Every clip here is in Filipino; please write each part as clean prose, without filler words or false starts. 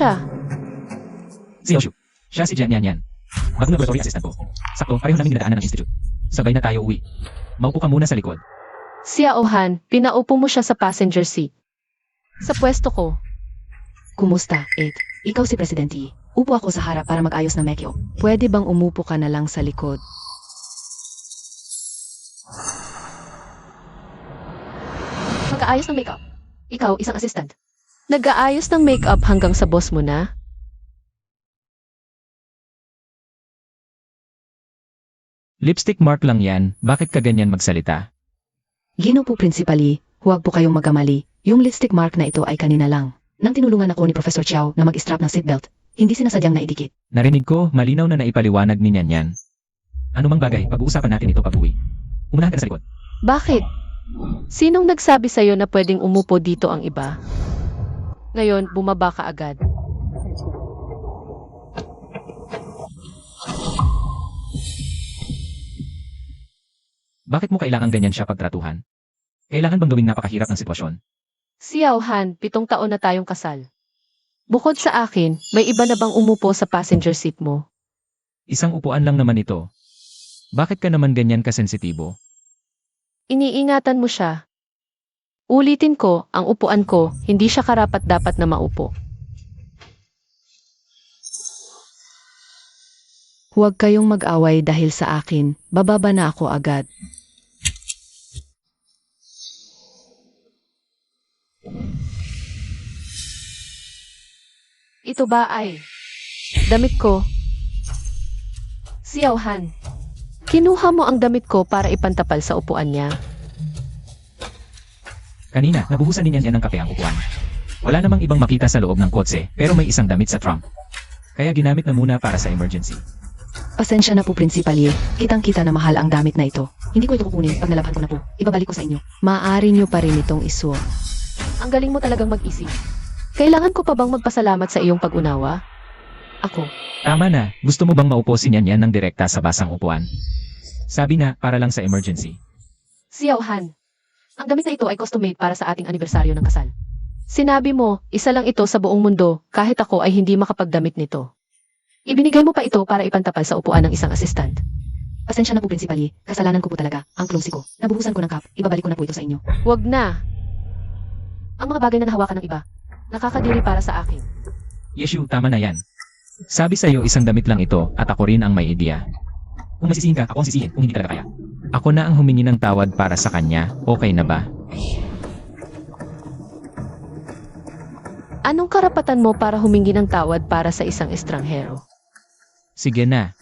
siya. Si Yoshio. Siya si Jen Yan. Bagong laboratory assistant ko. Sakto, pareho namin dinadaanan ng institute. Sabay na tayo uwi. Maupo ka muna sa likod. Si Aohan, pinaupo mo siya sa passenger seat. Sa pwesto ko. Kumusta, Ed? Ikaw si Presidente. Upo ako sa harap para mag-ayos ng mekyo. Pwede bang umupo ka na lang sa likod? Mag-aayos ng makeup. Ikaw, isang assistant. Nag-aayos ng makeup hanggang sa boss mo na? Lipstick mark lang yan, bakit ka ganyan magsalita? Gino po Principally, huwag po kayong magkamali. Yung lipstick mark na ito ay kanina lang. Nang tinulungan ako ni Professor Chiao na mag-strap ng seatbelt, hindi sinasadyang naidikit. Narinig ko, malinaw na naipaliwanag ni Yan Yan. Ano mang bagay, pag-uusapan natin ito pag-uwi. Umunahan ka na sa likod. Bakit? Sinong nagsabi sa'yo na pwedeng umupo dito ang iba? Ngayon, bumaba ka agad. Bakit mo kailangan ganyan siya pagtratuhan? Kailangan bang gawing napakahirap ng sitwasyon? Si Aohan, 7 taon na tayong kasal. Bukod sa akin, may iba na bang umupo sa passenger seat mo? Isang upuan lang naman ito. Bakit ka naman ganyan kasensitibo? Iniingatan mo siya. Ulitin ko, ang upuan ko, hindi siya karapat-dapat na maupo. Huwag kayong mag-away dahil sa akin. Bababa na ako agad. Ito ba ay damit ko? Si Aohan, kinuha mo ang damit ko para ipantapal sa upuan niya. Kanina, nabuhusan din yan ng kape ang upuan. Wala namang ibang makita sa loob ng kotse, pero may isang damit sa trunk. Kaya ginamit na muna para sa emergency. Pasensya na po, Principally. Kitang-kita na mahal ang damit na ito. Hindi ko ito kukunin pag nalabhan ko na po. Ibabalik ko sa inyo. Maaari nyo pa rin itong isuot. Ang galing mo talagang mag-isip. Kailangan ko pa bang magpasalamat sa iyong pag-unawa? Ako. Tama na, gusto mo bang maupo si Yan Yan ng direkta sa basang upuan? Sabi na, para lang sa emergency. Si Aohan, ang damit na ito ay custom-made para sa ating anibersaryo ng kasal. Sinabi mo, isa lang ito sa buong mundo, kahit ako ay hindi makapagdamit nito. Ibinigay mo pa ito para ipantapal sa upuan ng isang assistant. Pasensya na po, Principally. Kasalanan ko po talaga. Ang clumsy ko. Nabuhusan ko ng cup. Ibabalik ko na po ito sa inyo. Huwag na. Ang mga bagay na nahawakan ng iba, nakakadiri para sa akin. Yeshu, tama na yan. Sabi sa'yo isang damit lang ito at ako rin ang may ideya. Kung masisihin ka, ako ang sisihin kung hindi talaga kaya. Ako na ang humingi ng tawad para sa kanya, okay na ba? Anong karapatan mo para humingi ng tawad para sa isang estranghero? Sige na.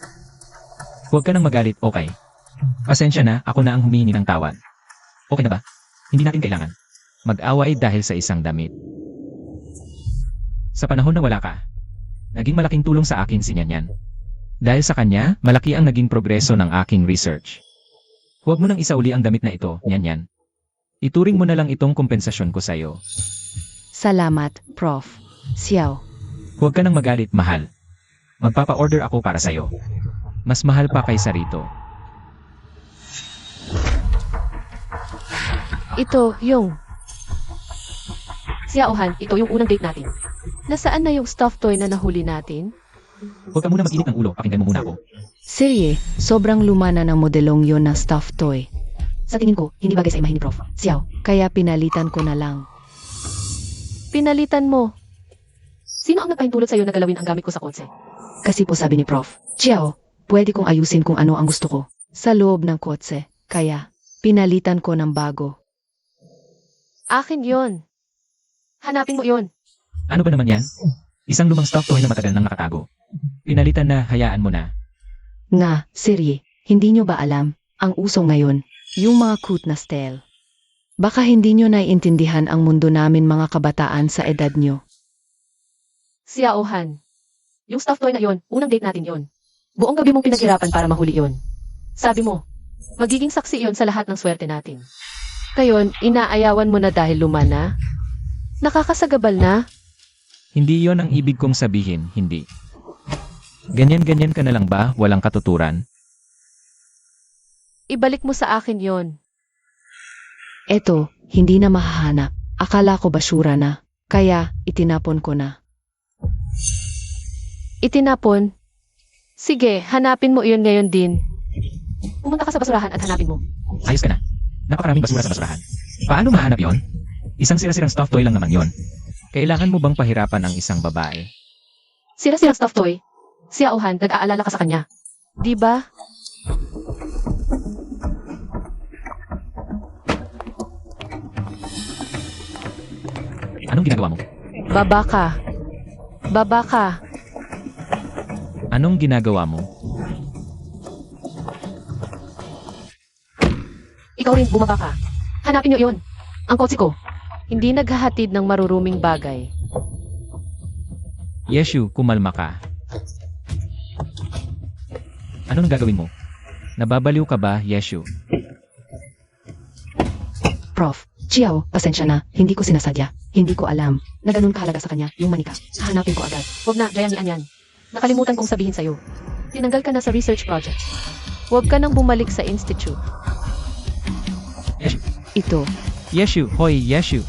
Huwag ka nang magalit, okay? Pasensya na, ako na ang humingi ng tawad. Okay na ba? Hindi natin kailangan mag-away dahil sa isang damit. Sa panahon na wala ka, naging malaking tulong sa akin si Yan Yan. Dahil sa kanya, malaki ang naging progreso ng aking research. Huwag mo nang isauli ang damit na ito, Yan Yan. Ituring mo na lang itong kompensasyon ko sa'yo. Salamat, Prof. Xiao. Huwag ka nang magalit, mahal. Magpapa-order ako para sa'yo. Mas mahal pa kaysa rito. Ito, yung... Si Aohan, ito yung unang date natin. Nasaan na yung stuffed toy na nahuli natin? Huwag ka muna mag-init ng ulo, pakinggan mo muna ako. Serye, sobrang luma na ng modelong yon na stuffed toy. Sa tingin ko, hindi bagay sa imahe ni Prof. Xiao, kaya pinalitan ko na lang. Pinalitan mo. Sino ang nagpahintulot sa'yo na galawin ang gamit ko sa kotse? Kasi po sabi ni Prof. Xiao, pwede kong ayusin kung ano ang gusto ko. Sa loob ng kotse, kaya pinalitan ko ng bago. Akin yon. Hanapin mo yon. Ano ba naman yan? Isang lumang stuffed toy na matagal nang nakatago. Pinalitan na, hayaan mo na. Nga, serye, hindi nyo ba alam, ang uso ngayon, yung mga cute na style. Baka hindi nyo naiintindihan ang mundo namin mga kabataan sa edad nyo. Si Aohan. Yung stuffed toy na yon, unang date natin yon. Buong gabi mong pinaghirapan para mahuli yon. Sabi mo, magiging saksi yon sa lahat ng swerte natin. Kayon, inaayawan mo na dahil luma na? Nakakasagabal na? Hindi yon ang ibig kong sabihin, hindi. Ganyan-ganyan ka na lang ba, walang katuturan? Ibalik mo sa akin yon. Eto, hindi na mahahanap. Akala ko basura na. Kaya, itinapon ko na. Itinapon? Sige, hanapin mo iyon ngayon din. Pumunta ka sa basurahan at hanapin mo. Ayos ka na. Napakaraming basura sa basurahan. Paano mahanap yon? Isang sira-sirang stuffed toy lang naman yon. Kailangan mo bang pahirapan ang isang babae? Sira-sirang stuffed toy. Si Auhan, nag-aalala ka sa kanya. Di ba? Anong ginagawa mo? Baba ka. Baba ka. Anong ginagawa mo? Ikaw rin, bumaba ka. Hanapin niyo iyon. Ang kotse ko. Hindi naghahatid ng maruruming bagay. Yeshu, kumalma ka. Anong gagawin mo? Nababaliw ka ba, Yeshu? Prof, Chiao, pasensya na. Hindi ko sinasadya. Hindi ko alam na ganun kahalaga sa kanya yung manika. Hanapin ko agad. Huwag na, Jayangian yan. Nakalimutan kong sabihin sa'yo. Tinanggal ka na sa research project. Huwag ka nang bumalik sa institute. Yeshu. Ito, Yeshu, hoy, Yeshu.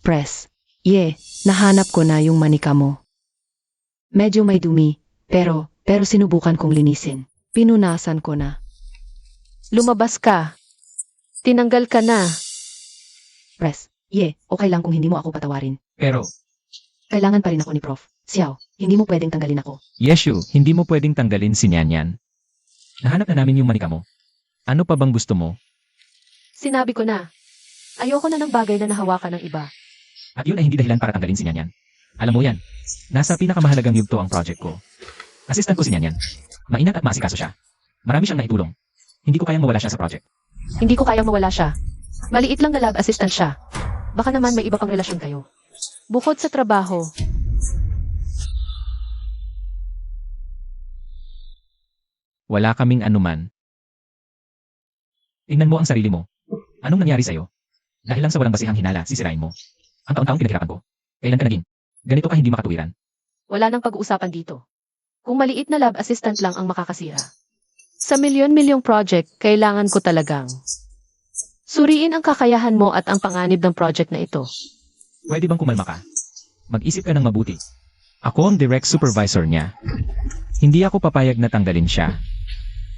press. Nahanap ko na yung manika mo. Medyo may dumi, pero sinubukan kong linisin. Pinunasan ko na. Lumabas ka. Tinanggal ka na. Press. Okay lang kung hindi mo ako patawarin. Pero, Kailangan pa rin ako ni Prof. Xiao, hindi mo pwedeng tanggalin ako. Yeshu, hindi mo pwedeng tanggalin si Nyanyan. Nahanap na namin yung manika mo. Ano pa bang gusto mo? Sinabi ko na. Ayoko na ng bagay na nahawakan ng iba. At yun ay hindi dahilan para tanggalin si Nyanyan. Alam mo yan, nasa pinakamahalagang yugto ang project ko. Assistant ko si Nyanyan. Mainat at maasikaso siya. Marami siyang naitulong. Hindi ko kayang mawala siya sa project. Hindi ko kayang mawala siya. Maliit lang na lab assistant siya. Baka naman may iba pang relasyon kayo. Bukod sa trabaho, Wala kaming anuman. Tingnan mo ang sarili mo. Anong nangyari sa'yo? Dahil lang sa walang basihang hinala, sisirain mo. Ang taon-taong pinaghirapan ko. Kailan ka naging? Ganito ka hindi makatuwiran. wala nang pag-uusapan dito. Kung maliit na lab assistant lang ang makakasira. Sa milyon-milyong project, kailangan ko talagang suriin ang kakayahan mo at ang panganib ng project na ito. Pwede bang kumalma ka? Mag-isip ka ng mabuti. Ako ang direct supervisor niya. Hindi ako papayag na tanggalin siya.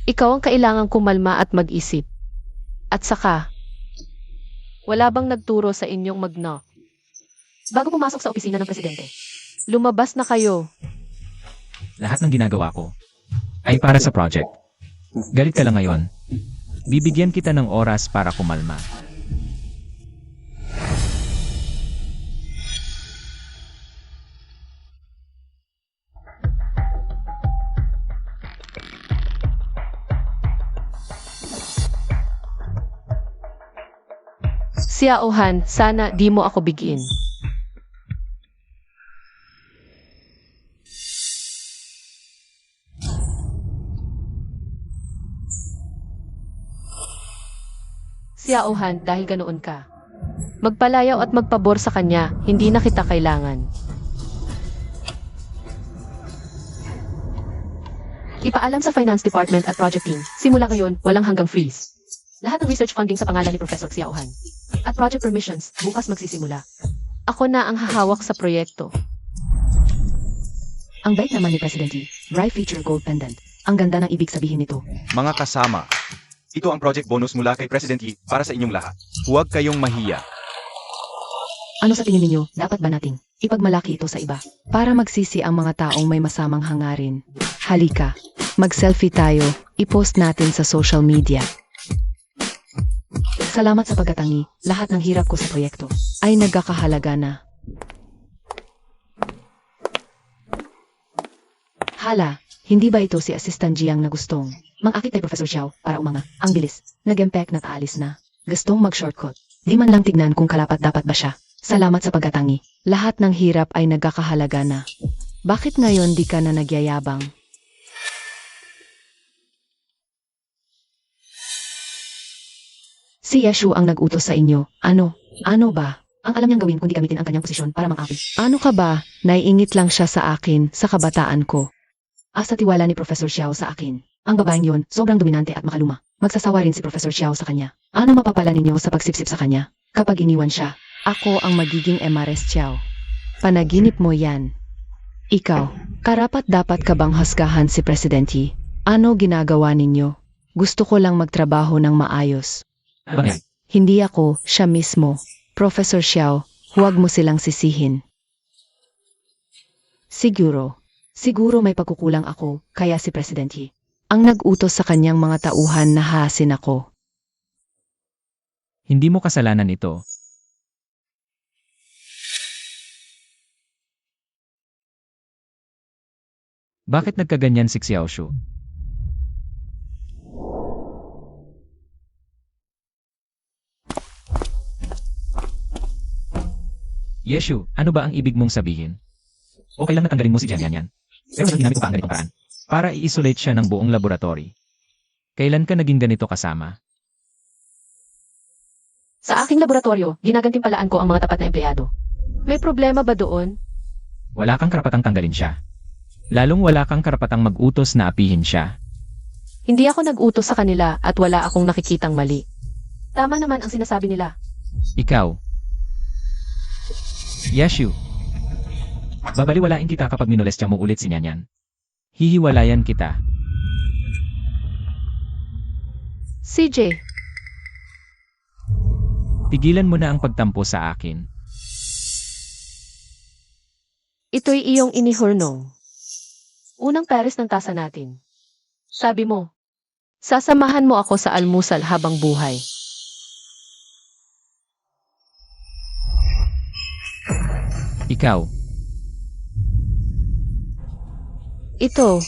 Ikaw ang kailangang kumalma at mag-isip. At saka, wala bang nagturo sa inyong mag-knock? Bago pumasok sa opisina ng presidente, lumabas na kayo. Lahat ng ginagawa ko ay para sa project. Galit ka lang ngayon. Bibigyan kita ng oras para kumalma. Xiaohan, sana di mo ako bigin. Xiaohan, dahil ganoon ka. Magpalayaw at magpabor sa kanya, hindi na kita kailangan. Ipaalam sa Finance Department at Project Team, simula ngayon, walang hanggang freeze. Lahat ng research funding sa pangalan ni Professor Xiaohan. At project permissions, bukas magsisimula. Ako na ang hahawak sa proyekto. Ang bait naman ni President Yi. Bright Feature Gold Pendant. Ang ganda ng ibig sabihin nito. Mga kasama, ito ang project bonus mula kay President Yi para sa inyong lahat. Huwag kayong mahiya. Ano sa tingin ninyo, dapat ba nating ipagmalaki ito sa iba? Para magsisi ang mga taong may masamang hangarin. Halika, mag-selfie tayo, i-post natin sa social media. Salamat sa pagkatangi, lahat ng hirap ko sa proyekto ay nagkakahalaga na. Hala, hindi ba ito si Assistant Jiang na gustong mang-akit kay Professor Xiao para umanga? Ang bilis, nag-empek na kaalis na. Gustong mag-shortcut. Di man lang tignan kung kalapat dapat ba siya. Salamat sa pagkatangi, lahat ng hirap ay nagkakahalaga na. Bakit ngayon di ka na nagyayabang? Si Yeshu ang nag-utos sa inyo. Ano ba? Ang alam niyang gawin kundi gamitin ang kanyang posisyon para mang-api. Ano ka ba? Naiingit lang siya sa akin, sa kabataan ko. Asa tiwala ni Professor Xiao sa akin. Ang babaeng yon, sobrang dominante at makaluma. Magsasawa rin si Professor Xiao sa kanya. Ano mapapala ninyo sa pagsipsip sa kanya kapag iniwan siya? Ako ang magiging Emares Xiao. Panaginip mo yan. Ikaw, karapat dapat ka bang husgahan si Presidente? Ano ginagawa ninyo? Gusto ko lang magtrabaho ng maayos. Ano ba yan? Hindi ako, siya mismo. Professor Xiao, huwag mo silang sisihin. Siguro may pagkukulang ako, kaya si Presidente ang nag-utos sa kanyang mga tauhan na hahasin ako. Hindi mo kasalanan ito. Bakit nagkaganyan si Xiaoshu? Yeshu, ano ba ang ibig mong sabihin? Okay lang natanggalin mo si Jian Yan. Pero ginamit ko pa ang ganitong paraan para i-isolate siya ng buong laboratory. Kailan ka naging ganito kasama? Sa aking laboratorio, ginagantimpalaan ko ang mga tapat na empleyado. May problema ba doon? Wala kang karapatang tanggalin siya. Lalong wala kang karapatang mag-utos na apihin siya. Hindi ako nag-utos sa kanila at wala akong nakikitang mali. Tama naman ang sinasabi nila. Ikaw. Yeshu. Babaliwalain kita kapag minolestya mo ulit si Nyanyan. Hihiwalayan kita. CJ, Tigilan mo na ang pagtampo sa akin. ito'y iyong inihurnong. Unang pares ng tasa natin. Sabi mo, sasamahan mo ako sa almusal habang buhay. Ikaw. Ito.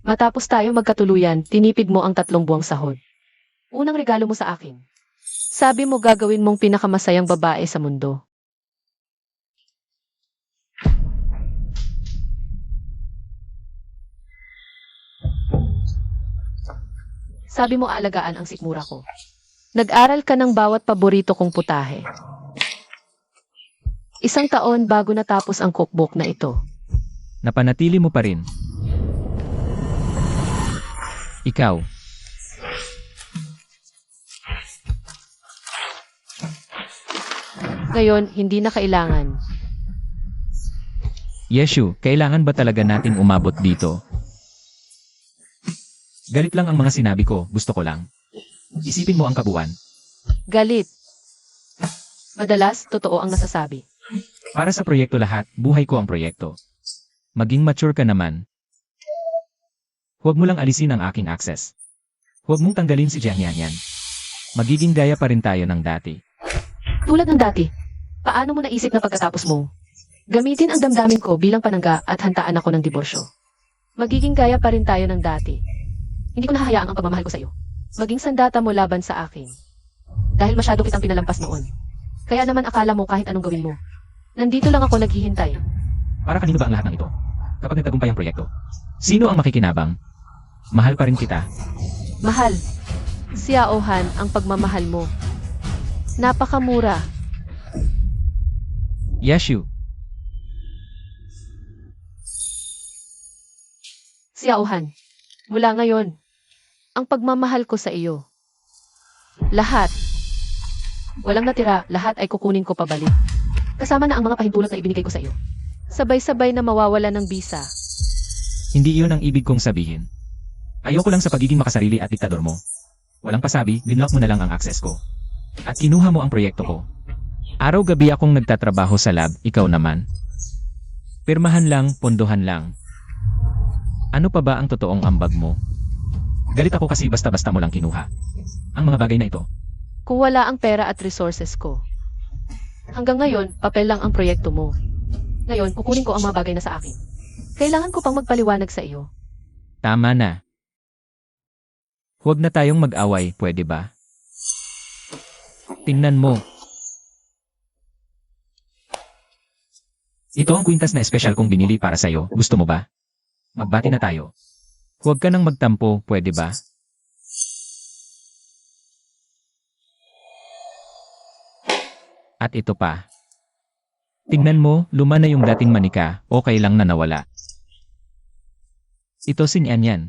Matapos tayo magkatuluyan, tinipid mo ang 3 buwang sahod. Unang regalo mo sa akin. Sabi mo gagawin mong pinakamasayang babae sa mundo. Sabi mo aalagaan ang sikmura ko. Nag-aral ka ng bawat paborito kong putahe. 1 taon bago natapos ang cookbook na ito. Napanatili mo pa rin. Ikaw. Ngayon, hindi na kailangan. Yeshu, kailangan ba talaga nating umabot dito? Galit lang ang mga sinabi ko, gusto ko lang. Isipin mo ang kabuuan. Galit. Madalas, totoo ang nasasabi. Para sa proyekto lahat, buhay ko ang proyekto. Maging mature ka naman. Huwag mo lang alisin ang aking access. Huwag mong tanggalin si Jian Yan. Magiging gaya pa rin tayo ng dati. Tulad ng dati, paano mo naisip na pagkatapos mo? Gamitin ang damdamin ko bilang panangga at hantaan ako ng diborsyo. Magiging gaya pa rin tayo ng dati. Hindi ko nahahayaang ang pagmamahal ko sa iyo. Maging sandata mo laban sa akin. Dahil masyado kitang pinalampas noon. Kaya naman akala mo kahit anong gawin mo. Nandito lang ako naghihintay. Para kanino ba ang lahat ng ito? Kapag nagtagumpay ang proyekto, sino ang makikinabang? Mahal pa rin kita. Mahal. Xiaohan ang pagmamahal mo. Napakamura. Yeshu, Xiaohan. Mula ngayon, ang pagmamahal ko sa iyo. Lahat. Walang natira, lahat ay kukunin ko pabalik. Kasama na ang mga pahintulot na ibinigay ko sa iyo. Sabay-sabay na mawawala ng bisa. hindi iyon ang ibig kong sabihin. Ayoko lang sa pagiging makasarili at diktador mo. Walang pasabi, binlock mo na lang ang access ko. At kinuha mo ang proyekto ko. Araw-gabi akong nagtatrabaho sa lab, ikaw naman. Pirmahan lang, pondohan lang. Ano pa ba ang totoong ambag mo? Galit ako kasi basta-basta mo lang kinuha ang mga bagay na ito. Kung wala ang pera at resources ko. Hanggang ngayon, papel lang ang proyekto mo. Ngayon, kukunin ko ang mga bagay na sa akin. Kailangan ko pang magpaliwanag sa iyo. Tama na. Huwag na tayong mag-away, pwede ba? Tingnan mo. Ito ang kwintas na espesyal kong binili para sa'yo. Gusto mo ba? Magbati na tayo. Huwag ka nang magtampo, pwede ba? At ito pa. Tingnan mo, luma na yung dating manika, okay lang na nawala. Ito si Nyan Yan.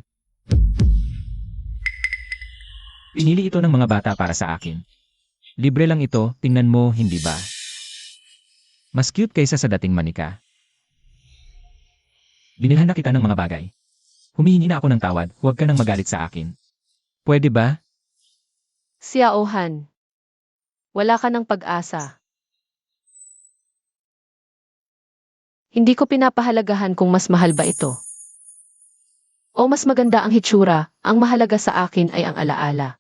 Pinili ito ng mga bata para sa akin. Libre lang ito, tingnan mo, hindi ba? Mas cute kaysa sa dating manika. Binilhan na kita ng mga bagay. Humihingi na ako ng tawad, huwag ka nang magalit sa akin. Pwede ba? Xiao Han. Wala ka ng pag-asa. Hindi ko pinapahalagahan kung mas mahal ba ito. O mas maganda ang hitsura, ang mahalaga sa akin ay ang alaala.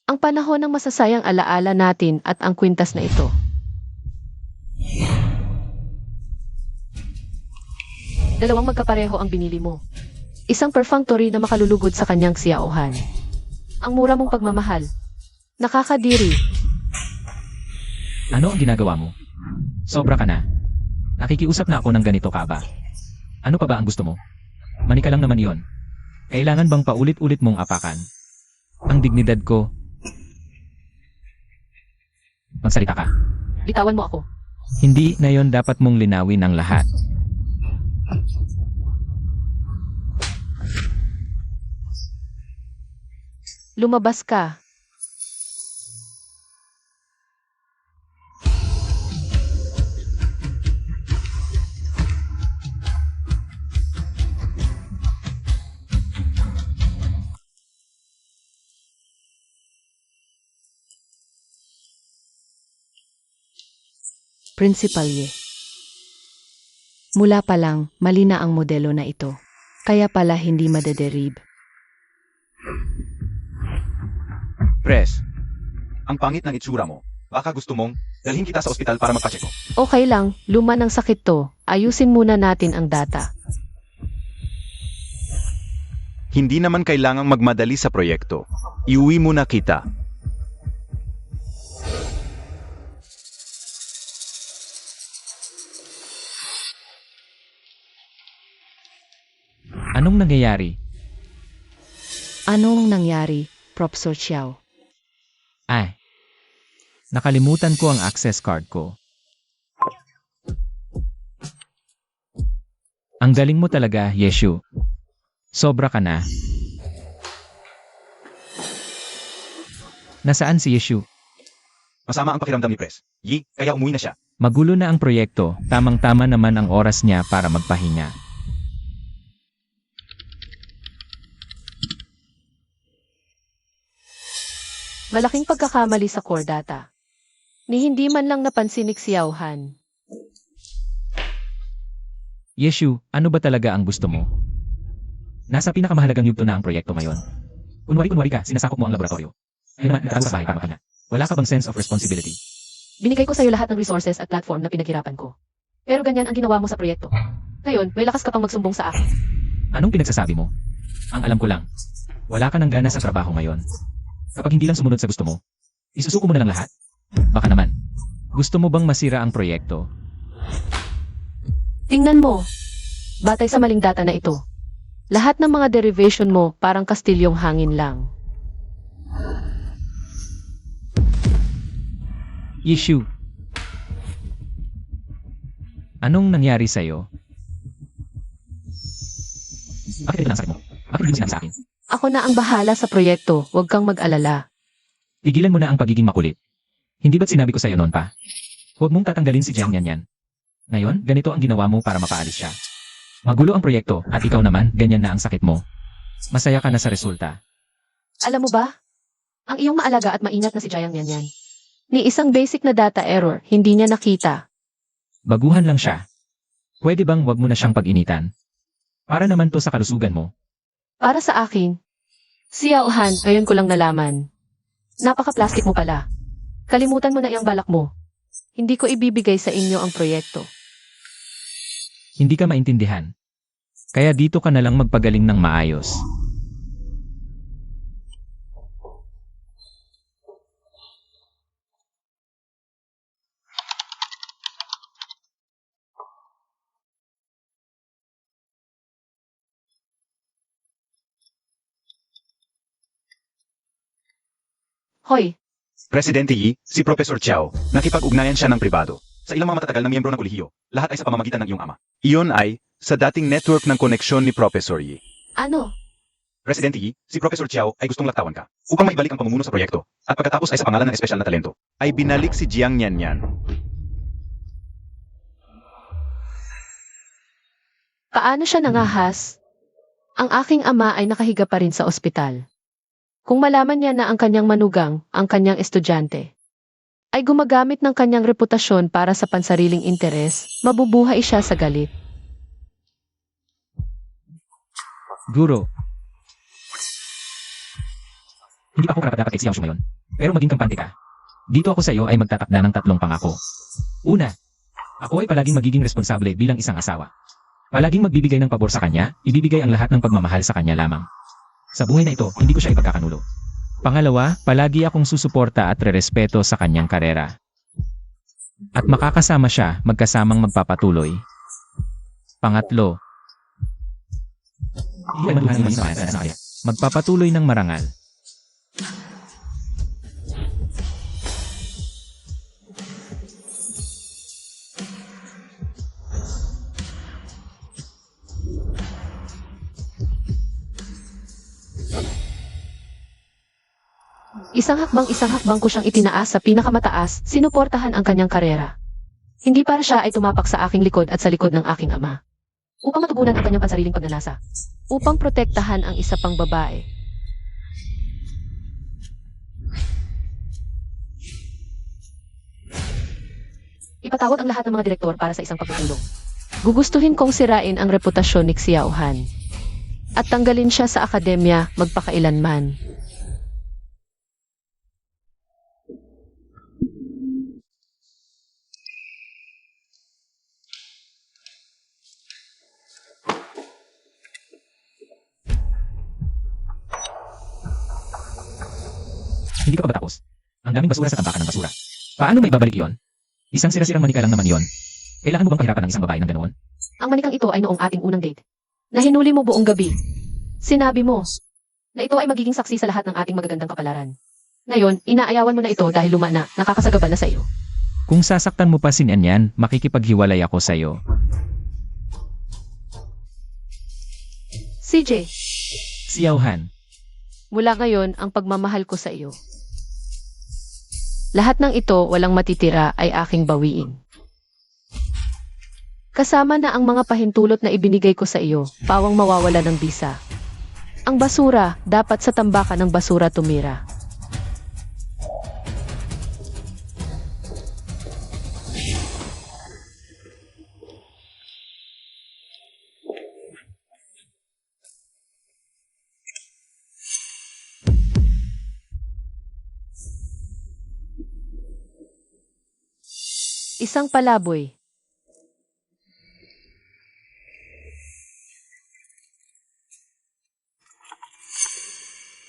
Ang panahon ng masasayang alaala natin at ang kwintas na ito. Dalawang magkapareho ang binili mo. Isang perfunctory na makalulugod sa kanyang Xiao Han. Ang mura mong pagmamahal. Nakakadiri. Ano ang ginagawa mo? Sobra ka na. Nakikiusap na ako ng ganito ka ba? Ano pa ba ang gusto mo? Manika lang naman iyon. Kailangan bang paulit-ulit mong apakan? Ang dignidad ko. Magsalita ka. Bitawan mo ako. Hindi na yon dapat mong linawin ang lahat. Lumabas ka. Principal Ye. Mula pa lang, mali na ang modelo na ito. Kaya pala hindi madederib. Pres, ang pangit ng itsura mo. Baka gusto mong dalhin kita sa ospital para magpacheck ko. Okay lang, luma ng sakit to. Ayusin muna natin ang data. Hindi naman kailangang magmadali sa proyekto. Iuwi mo na kita. Anong nangyayari? Anong nangyari, Professor Xiao? Ay, nakalimutan ko ang access card ko. Ang galing mo talaga, Yeshu. Sobra ka na. Nasaan si Yeshu? Masama ang pakiramdam ni Pres. Yi, kaya umuwi na siya. Magulo na ang proyekto, tamang-tama naman ang oras niya para magpahinga. Malaking pagkakamali sa core data. Ni hindi man lang napansin ni Xiao Han. Yeshu, ano ba talaga ang gusto mo? Nasa pinakamahalagang yugto na ang proyekto ngayon. Kunwari ka, sinasakop mo ang laboratorio. Ngayon naman, nagtago sa bahay para magpahinga. Wala ka bang sense of responsibility? Binigay ko sa'yo lahat ng resources at platform na pinaghirapan ko. Pero ganyan ang ginawa mo sa proyekto. Ngayon, may lakas ka pang magsumbong sa akin. Anong pinagsasabi mo? Ang alam ko lang, wala ka ng gana sa trabaho ngayon. Kapag hindi lang sumunod sa gusto mo, isusuko mo na lang lahat? Baka naman. Gusto mo bang masira ang proyekto? Tingnan mo. Batay sa maling data na ito. Lahat ng mga derivation mo parang kastilyong hangin lang. Issue. Anong nangyari sa'yo? Bakit ito lang sakit mo? Bakit hindi mo sinabi sa akin? Ako na ang bahala sa proyekto, huwag kang mag-alala. Tigilan mo na ang pagiging makulit. Hindi ba't sinabi ko sa'yo noon pa? Huwag mong tatanggalin si Jiang Yan. Ngayon, ganito ang ginawa mo para mapaalis siya. Magulo ang proyekto at ikaw naman, ganyan na ang sakit mo. Masaya ka na sa resulta. Alam mo ba? Ang iyong maalaga at maingat na si Jiang Yan. Ni isang basic na data error, hindi niya nakita. Baguhan lang siya. Pwede bang wag mo na siyang pag-initan? Para naman to sa kalusugan mo. Para sa akin, Xiao Han, ngayon ko lang nalaman. Napaka-plastic mo pala. Kalimutan mo na iyang balak mo. Hindi ko ibibigay sa inyo ang proyekto. Hindi ka maintindihan. Kaya dito ka na lang magpagaling ng maayos. Hoy, Presidente Yi, si Professor Chiao, nakipag-ugnayan siya ng pribado. Sa ilang mga matatagal na miyembro ng kolehiyo, lahat ay sa pamamagitan ng iyong ama. Iyon ay, sa dating network ng koneksyon ni Professor Yi. ano? Presidente Yi, si Professor Chiao ay gustong laktawan ka upang maibalik ang pamumuno sa proyekto at pagkatapos ay sa pangalan ng espesyal na talento ay binalik si Jiang Nianyan. Paano siya nangahas? Ang aking ama ay nakahiga pa rin sa ospital. Kung malaman niya na ang kanyang manugang, ang kanyang estudyante, ay gumagamit ng kanyang reputasyon para sa pansariling interes, mabubuhay siya sa galit. Guro. Hindi pa ako karapat-dapat kay Xiao Shu ngayon. Pero maging kampante ka. Dito ako sa iyo ay magtatakda ng 3 pangako. Una, ako ay palaging magiging responsable bilang isang asawa. Palaging magbibigay ng pabor sa kanya, ibibigay ang lahat ng pagmamahal sa kanya lamang. Sa buhay na ito, hindi ko siya ipagkakanulo. Pangalawa, palagi akong susuporta at rerespeto sa kanyang karera. At makakasama siya, magkasamang magpapatuloy. Pangatlo, magpapatuloy ng marangal. Isang hakbang ko siyang itinaas sa pinakamataas, sinuportahan ang kanyang karera. Hindi para siya ay tumapak sa aking likod at sa likod ng aking ama. Upang matugunan ang kanyang pansariling pagnanasa. Upang protektahan ang isa pang babae. Ipatawag ang lahat ng mga direktor para sa isang pagtutulong. Gugustuhin kong sirain ang reputasyon ni Xiao Han. At tanggalin siya sa akademya magpakailanman. Hindi ka pa ba tapos? Ang daming basura sa tambakan ng basura. Paano may babalik yon? Isang sira-sirang manika lang naman yon. Kailangan mo bang pahirapan ng isang babae ng ganoon? Ang manikang ito ay noong ating unang date. Na hinuli mo buong gabi. Sinabi mo na ito ay magiging saksi sa lahat ng ating magagandang kapalaran. Ngayon, inaayawan mo na ito dahil luma na, nakakasagabal na sa iyo. Kung sasaktan mo pa si Nianyan, makikipaghiwalay ako sa iyo. CJ, Xiao Han. mula ngayon ang pagmamahal ko sa iyo. Lahat ng ito walang matitira ay aking bawiin. Kasama na ang mga pahintulot na ibinigay ko sa iyo, pawang mawawala ng bisa. Ang basura, dapat sa tambakan ng basura tumira. Isang palaboy.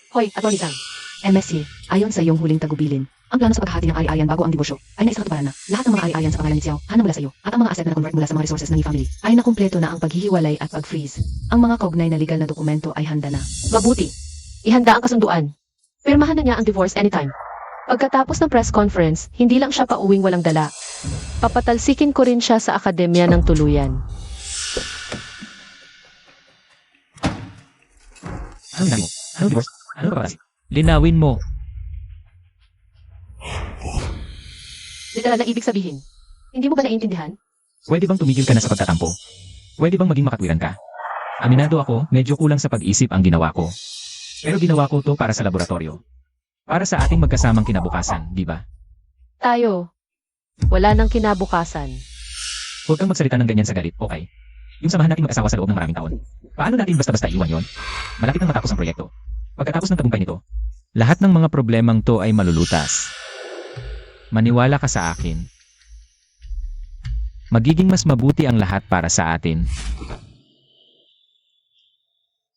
Hoy, Atty. Zhang. MSC, ayon sa iyong huling tagubilin, ang plano sa paghahati ng ari-arian bago ang dibosyo ay naisang katuparan na. Lahat ng mga ari-arian sa pangalan ni Xiao, Han mula sa iyo, at ang mga asset na na-convert mula sa mga resources ng Yi family, ay nakumpleto na ang paghihiwalay at pag-freeze. Ang mga kaugnay na legal na dokumento ay handa na. Mabuti. Ihanda ang kasunduan. Pirmahan na niya ang divorce anytime. Pagkatapos ng press conference, hindi lang siya pauwing walang dala. Papatalsikin ko rin siya sa akademya ng tuluyan. Ano ginagawa mo? Ano divorce? Ano papalasi? Linawin mo. Literal na ibig sabihin. Hindi mo ba naiintindihan? Pwede bang tumigil ka na sa pagtatampo? Pwede bang maging makatwiran ka? Aminado ako, medyo kulang sa pag-isip ang ginawa ko. Pero ginawa ko to para sa laboratorio. Para sa ating magkasamang kinabukasan, di ba? Tayo. Wala nang kinabukasan. Huwag kang magsalita ng ganyan sa galit, okay? Yung samahan nating mag-asawa sa loob ng maraming taon. Paano natin basta-basta iwan yon? Malapit nang matapos ang proyekto. Pagkatapos ng tagumpay nito, lahat ng mga problemang to ay malulutas. Maniwala ka sa akin. Magiging mas mabuti ang lahat para sa atin.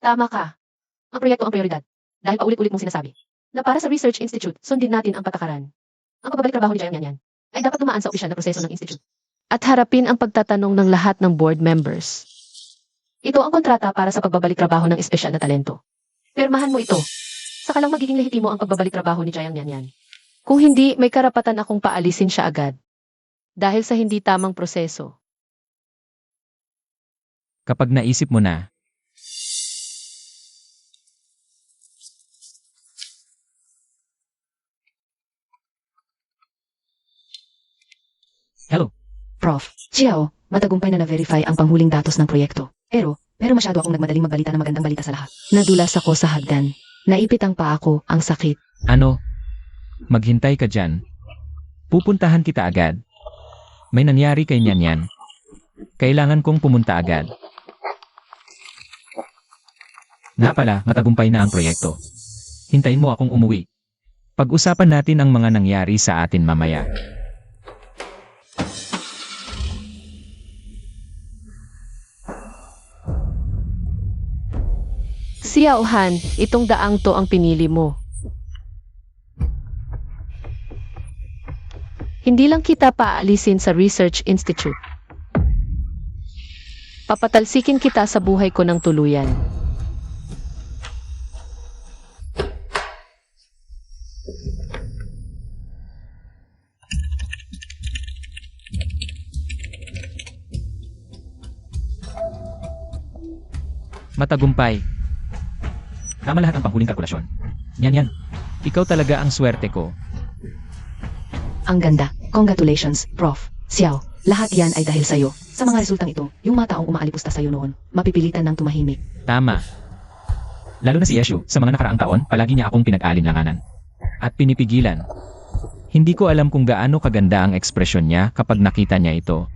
Tama ka. Ang proyekto ang prioridad. Dahil paulit-ulit mong sinasabi na para sa Research Institute, sundin natin ang patakaran. Ang pagbabalik trabaho ni Jiang Nianyan ay dapat dumaan sa opisyal na proseso ng Institute. At harapin ang pagtatanong ng lahat ng board members. Ito ang kontrata para sa pagbabalik trabaho ng espesyal na talento. Pirmahan mo ito. Saka lang magiging lehitimo ang pagbabalik trabaho ni Jiang Nianyan. Kung hindi, may karapatan akong paalisin siya agad. Dahil sa hindi tamang proseso. Kapag naisip mo na, Prof. Xiao, matagumpay na na-verify ang panghuling datos ng proyekto. Pero masyado akong nagmadaling magbalita ng magandang balita sa lahat. Nadulas ako sa hagdan. Naipit ang paa ko, ang sakit. Ano? Maghintay ka dyan. Pupuntahan kita agad. May nangyari kay Nyanyan. Kailangan kong pumunta agad. Nga pala, matagumpay na ang proyekto. Hintayin mo akong umuwi. Pag-usapan natin ang mga nangyari sa atin mamaya. Xiao Han, itong daang to ang pinili mo. Hindi lang kita paalisin sa Research Institute. Papatalsikin kita sa buhay ko ng tuluyan. Matagumpay. Tama lahat ang panghuling kalkulasyon. Yan. Ikaw talaga ang swerte ko. Ang ganda. Congratulations, Prof. Xiao. Lahat yan ay dahil sa'yo. Sa mga resultang ito, yung mga taong umaalipusta sa'yo noon, mapipilitan ng tumahimik. Tama. Lalo na si Yeshu, sa mga nakaraang taon, palagi niya akong pinag-alinlanganan. At pinipigilan. Hindi ko alam kung gaano kaganda ang ekspresyon niya kapag nakita niya ito.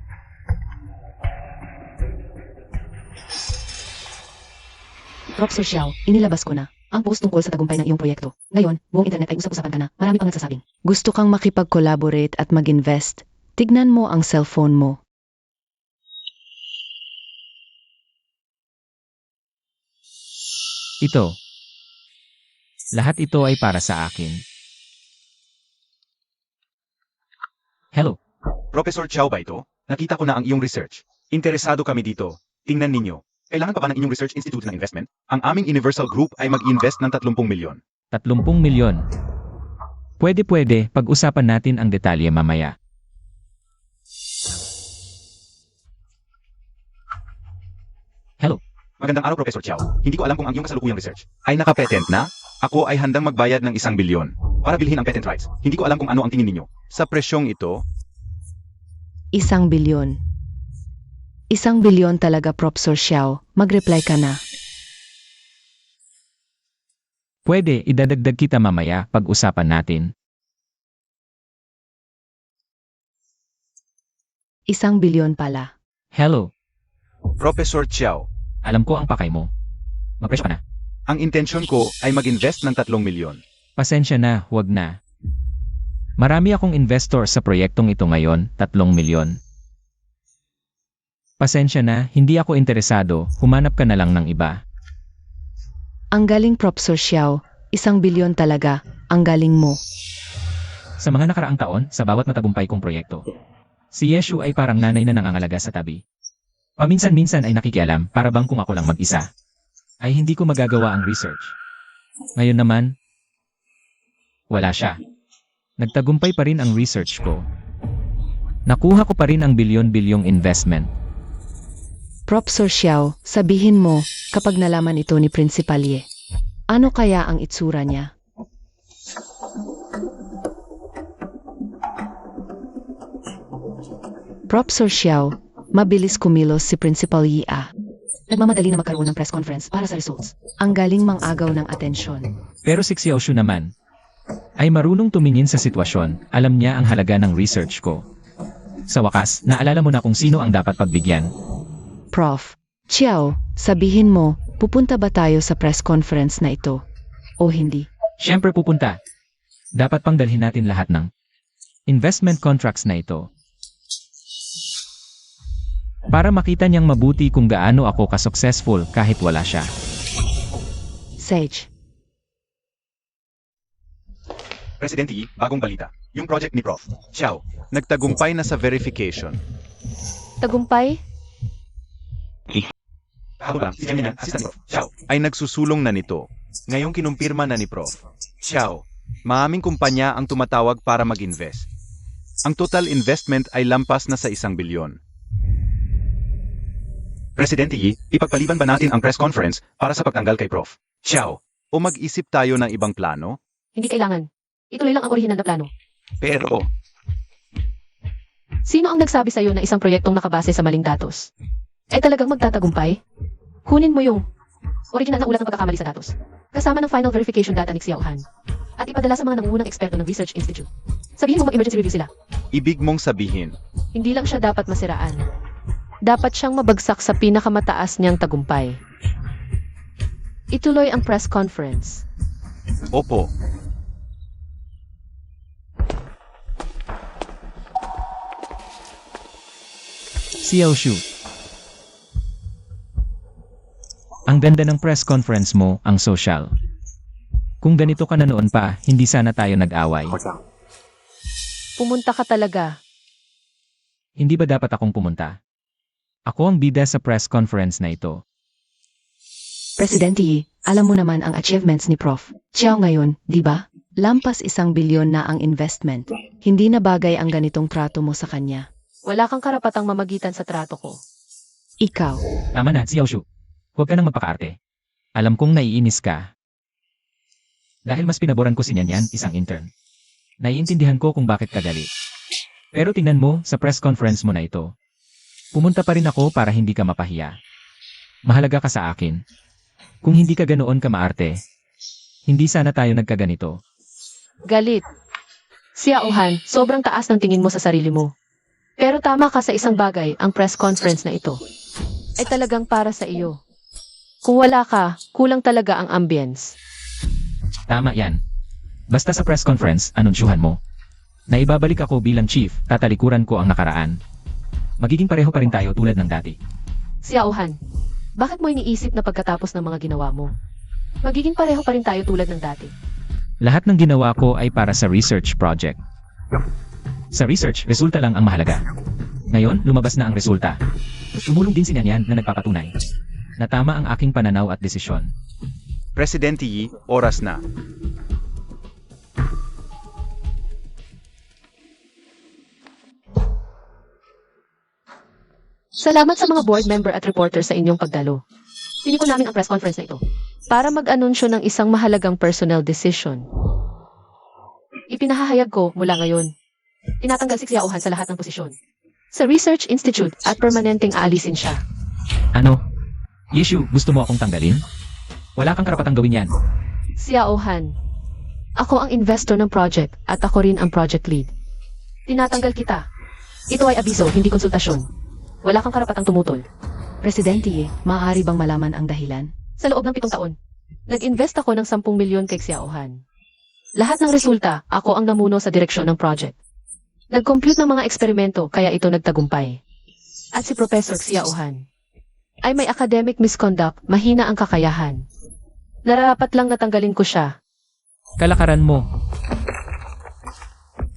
Prof. Sir Xiao, inilabas ko na ang post tungkol sa tagumpay ng iyong proyekto. Ngayon, buong internet ay usap-usapan ka na. Marami pang nagsasabing. Gusto kang makipag-collaborate at mag-invest. Tignan mo ang cellphone mo. Ito. Lahat ito ay para sa akin. Hello. Professor Chow ba ito? Nakita ko na ang iyong research. Interesado kami dito. Tingnan ninyo. Kailangan pa ba ng inyong research institute ng investment? Ang aming Universal Group ay mag-invest ng 30 milyon. 30 milyon. Pwede, pag-usapan natin ang detalye mamaya. Hello. Magandang araw, Professor Chow. Hindi ko alam kung ang iyong kasalukuyang research ay naka-patent na. Ako ay handang magbayad ng 1 bilyon para bilhin ang patent rights. Hindi ko alam kung ano ang tingin ninyo. Sa presyong ito, 1 bilyon. 1 bilyon talaga, Prof. Sir Xiao. Mag-reply ka na. Pwede, idadagdag kita mamaya pag-usapan natin. 1 bilyon pala. Hello. Professor Chow, Alam ko ang pakay mo. Mapresyo ka na. ang intensyon ko ay mag-invest ng 3 milyon. Pasensya na, wag na. Marami akong investor sa proyektong ito ngayon, 3 milyon. Pasensya na, hindi ako interesado, humanap ka na lang ng iba. Ang galing, Prof. Sir Xiao. 1 bilyon talaga. Ang galing mo. Sa mga nakaraang taon, sa bawat matagumpay kong proyekto, si Yeshu ay parang nanay na nangangalaga sa tabi. Paminsan-minsan ay nakikialam, para bang kung ako lang mag-isa, ay hindi ko magagawa ang research. Ngayon naman, wala siya. Nagtagumpay pa rin ang research ko. Nakuha ko pa rin ang bilyon-bilyong investment. Prof. Sir Xiao, sabihin mo, kapag nalaman ito ni Principal Ye, ano kaya ang itsura niya? Prof. Sir Xiao, mabilis kumilos si Principal Yi. Nagmamadali na magkaroon ng press conference para sa results. Ang galing mang-agaw ng atensyon. Pero si Xiaoshu naman, ay marunong tumingin sa sitwasyon, alam niya ang halaga ng research ko. Sa wakas, naalala mo na kung sino ang dapat pagbigyan. Prof. Xiao, sabihin mo, pupunta ba tayo sa press conference na ito? O hindi? Siyempre pupunta. Dapat pang dalhin natin lahat ng investment contracts na ito. Para makita niyang mabuti kung gaano ako ka-successful kahit wala siya. Sage. Presidente Yi, bagong balita. Yung project ni Prof. Chow, nagtagumpay na sa verification. Tagumpay? Kahapon lang, si Janina, assistant ni Prof. Chow, ay nagsusulong na nito. Ngayong kinumpirma na ni Prof. Chow, maaming kumpanya ang tumatawag para mag-invest. Ang total investment ay lampas na sa 1 bilyon. Presidente Yi, ipagpaliban ba natin ang press conference para sa pagtanggal kay Prof. Chow? O mag-isip tayo ng ibang plano? Hindi kailangan. Ituloy lang ang orihinal na plano. Pero, Sino ang nagsabi sa'yo na isang proyektong nakabase sa maling datos ay talagang magtatagumpay? Kunin mo yung original na ulat ng pagkakamali sa datos, kasama ng final verification data ni Xiao Han, at ipadala sa mga nangungunang eksperto ng Research Institute. Sabihin mo mag-emergency review sila. Ibig mong sabihin, Hindi lang siya dapat masiraan. Dapat siyang mabagsak sa pinakamataas niyang tagumpay. Ituloy ang press conference. opo, Xiao Shu. Ang ganda ng press conference mo, ang social. Kung ganito ka na noon pa, hindi sana tayo nag-away. Pumunta ka talaga. Hindi ba dapat akong pumunta? Ako ang bida sa press conference na ito. Presidente Yi, alam mo naman ang achievements ni Prof. Chiao ngayon, di ba? Lampas 1 bilyon na ang investment. Hindi na bagay ang ganitong trato mo sa kanya. Wala kang karapatang mamagitan sa trato ko. Ikaw, Tama na, Xiao Shu. Huwag ka nang magpakaarte. Alam kong naiinis ka. Dahil mas pinaboran ko si Nyanyan, isang intern. Naiintindihan ko kung bakit ka galit. Pero tingnan mo, sa press conference mo na ito. Pumunta pa rin ako para hindi ka mapahiya. Mahalaga ka sa akin. Kung hindi ka ganoon ka maarte, hindi sana tayo nagkaganito. Galit. Xiao Han, sobrang taas ng tingin mo sa sarili mo. Pero tama ka sa isang bagay, ang press conference na ito ay talagang para sa iyo. Kung wala ka, kulang talaga ang ambience. Tama yan. Basta sa press conference, anunsyuhan mo. Na ibabalik ako bilang chief, tatalikuran ko ang nakaraan. Magiging pareho pa rin tayo tulad ng dati. Xiao Han, bakit mo iniisip na pagkatapos ng mga ginawa mo, magiging pareho pa rin tayo tulad ng dati? Lahat ng ginawa ko ay para sa research project. Sa research, resulta lang ang mahalaga. Ngayon, lumabas na ang resulta. Tumulong din si Nyanyan na nagpapatunay na tama ang aking pananaw at desisyon. Presidente Yi, oras na. Salamat sa mga board member at reporter sa inyong pagdalo. Piniko namin ang press conference na ito para mag-anunsyo ng isang mahalagang personnel decision. Ipinahahayag ko mula ngayon. Tinatanggal si Xiao Han sa lahat ng posisyon. Sa Research Institute at permanenteng aalisin siya. Ano? Yeshu, gusto mo akong tanggalin? Wala kang karapatang gawin yan. Xiao Han, ako ang investor ng project at ako rin ang project lead. Tinatanggal kita. Ito ay abiso, hindi konsultasyon. Wala kang karapatang tumutol. Presidente Yi, maaari bang malaman ang dahilan? Sa loob ng 7 taon, nag-invest ako ng 10 milyon kay Xiao Han. Lahat ng resulta, ako ang namuno sa direksyon ng project. Nag-compute ng mga eksperimento kaya ito nagtagumpay. At si Professor Xiao Han ay may academic misconduct, mahina ang kakayahan. Narapat lang natanggalin ko siya. Kalakaran mo.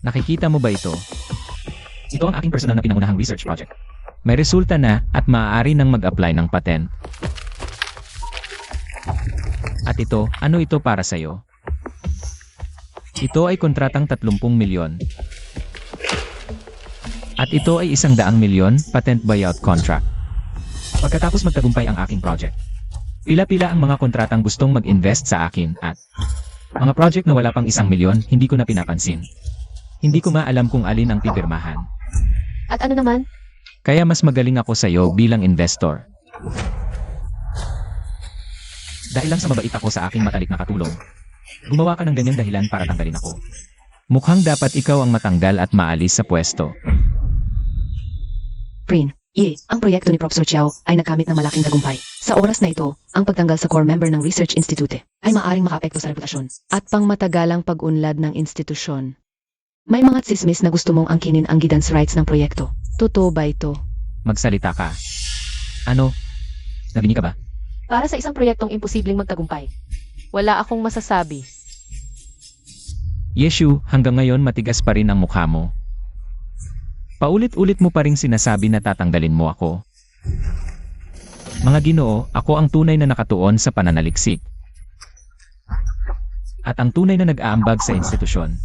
Nakikita mo ba ito? Ito ang aking personal na pinangunahang research project. May resulta na at maaari nang mag-apply ng patent. At ito, ano ito para sa'yo? Ito ay kontratang 30 milyon. At ito ay 100 milyon patent buyout contract. Pagkatapos magtagumpay ang aking project, pila-pila ang mga kontratang gustong mag-invest sa akin at mga project na wala pang 1 milyon, hindi ko na pinapansin. Hindi ko maalam kung alin ang pipirmahan. At ano naman? Kaya mas magaling ako sa iyo bilang investor. Dahil lang sa mabait ako sa aking matalik na katulong, gumawa ka ng ganyang dahilan para tanggalin ako. Mukhang dapat ikaw ang matanggal at maalis sa pwesto. Prin, Yi, ang proyekto ni Professor Chiao ay nagkamit ng malaking tagumpay. Sa oras na ito, ang pagtanggal sa core member ng Research Institute ay maaaring makaapekto sa reputasyon at pangmatagalang pag-unlad ng institusyon. May mga tsismis na gusto mong angkinin ang guidance rights ng proyekto. Totoo ba ito? Magsalita ka. Ano? Narinig ka ba? Para sa isang proyektong imposibleng magtagumpay, wala akong masasabi. Yeshu, hanggang ngayon matigas pa rin ang mukha mo. Paulit-ulit mo pa rin sinasabi na tatanggalin mo ako. Mga Ginoo, ako ang tunay na nakatuon sa pananaliksik. At ang tunay na nag-aambag sa institusyon.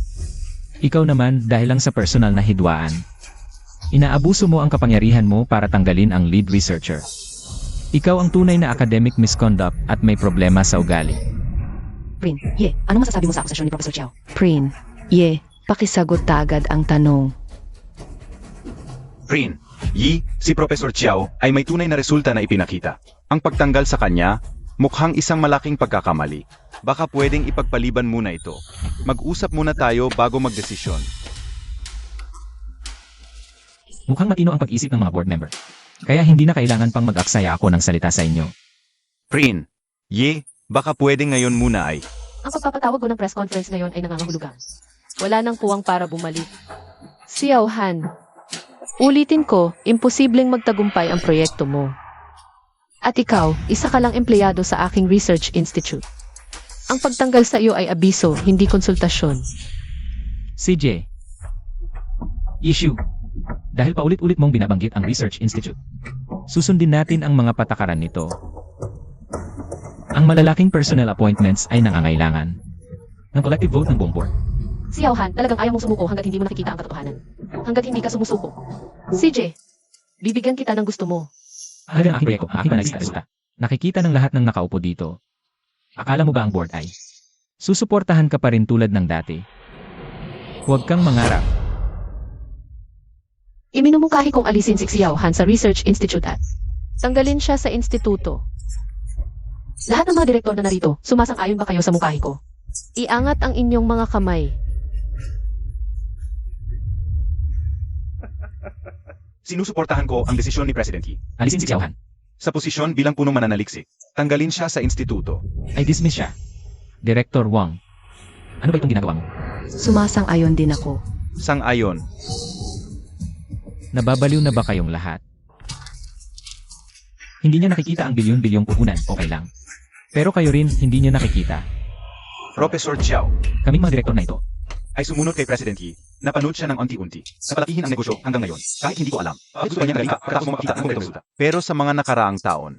Ikaw naman, dahil lang sa personal na hidwaan, inaabuso mo ang kapangyarihan mo para tanggalin ang lead researcher. Ikaw ang tunay na academic misconduct at may problema sa ugali. Prin, Ye, ano masasabi mo sa akusasyon ni Professor Chiao? Prin, Ye, pakisagot ta agad ang tanong. Prin, Yi, si Professor Chiao ay may tunay na resulta na ipinakita. Ang pagtanggal sa kanya, mukhang isang malaking pagkakamali. Baka pwedeng ipagpaliban muna ito. Mag-usap muna tayo bago magdesisyon. Mukhang matino ang pag-isip ng mga board member. Kaya hindi na kailangan pang mag-aksaya ako ng salita sa inyo. Prin, Yi, baka pwedeng ngayon muna ay. Ang pagpapatawag ko ng press conference ngayon ay nangangahulugan. Wala nang puwang para bumalik. Xiao Han, ulitin ko, imposibleng magtagumpay ang proyekto mo. At ikaw, isa ka lang empleyado sa aking research institute. Ang pagtanggal sa iyo ay abiso, hindi konsultasyon. CJ. Issue. Dahil paulit-ulit mong binabanggit ang Research Institute. Susundin natin ang mga patakaran nito. Ang malalaking personnel appointments ay nangangailangan ng collective vote ng buong board. Xiao Han, talagang ayaw mong sumuko hanggat hindi mo nakikita ang katotohanan. Hanggat hindi ka sumusuko. CJ, bibigyan kita ng gusto mo. Halaga ang aking proyekto, ang aking panalisita resulta. Nakikita ng lahat ng nakaupo dito. Akala mo ba ang board ay susuportahan ka pa rin tulad ng dati? Huwag kang mangarap. Iminumungkahi kong alisin si Xiao Han sa Research Institute at tanggalin siya sa instituto. Lahat ng mga direktor na narito, sumasang-ayon ba kayo sa mungkahi ko? Iangat ang inyong mga kamay. Sinusuportahan ko ang desisyon ni President Yi. Alisin si Xiao Han. Sa posisyon bilang punong mananaliksik, tanggalin siya sa instituto. Ay dismiss siya. Director Wang. Ano ba itong ginagawa mo? Sumasang-ayon din ako. Sang-ayon. Nababaliw na ba kayong lahat? Hindi niya nakikita ang bilyon-bilyong puhunan, okay lang. Pero kayo rin, hindi niya nakikita. Professor Chiao Kaming mga direktor na ito. ay sumunod kay President Yi. Napanood siya ng unti-unti. Napalakihin ang negosyo hanggang ngayon. Kahit hindi ko alam. Bakit gusto niya magaling pagkatapos mo makita ang konkretong resulta. Pero sa mga nakaraang taon,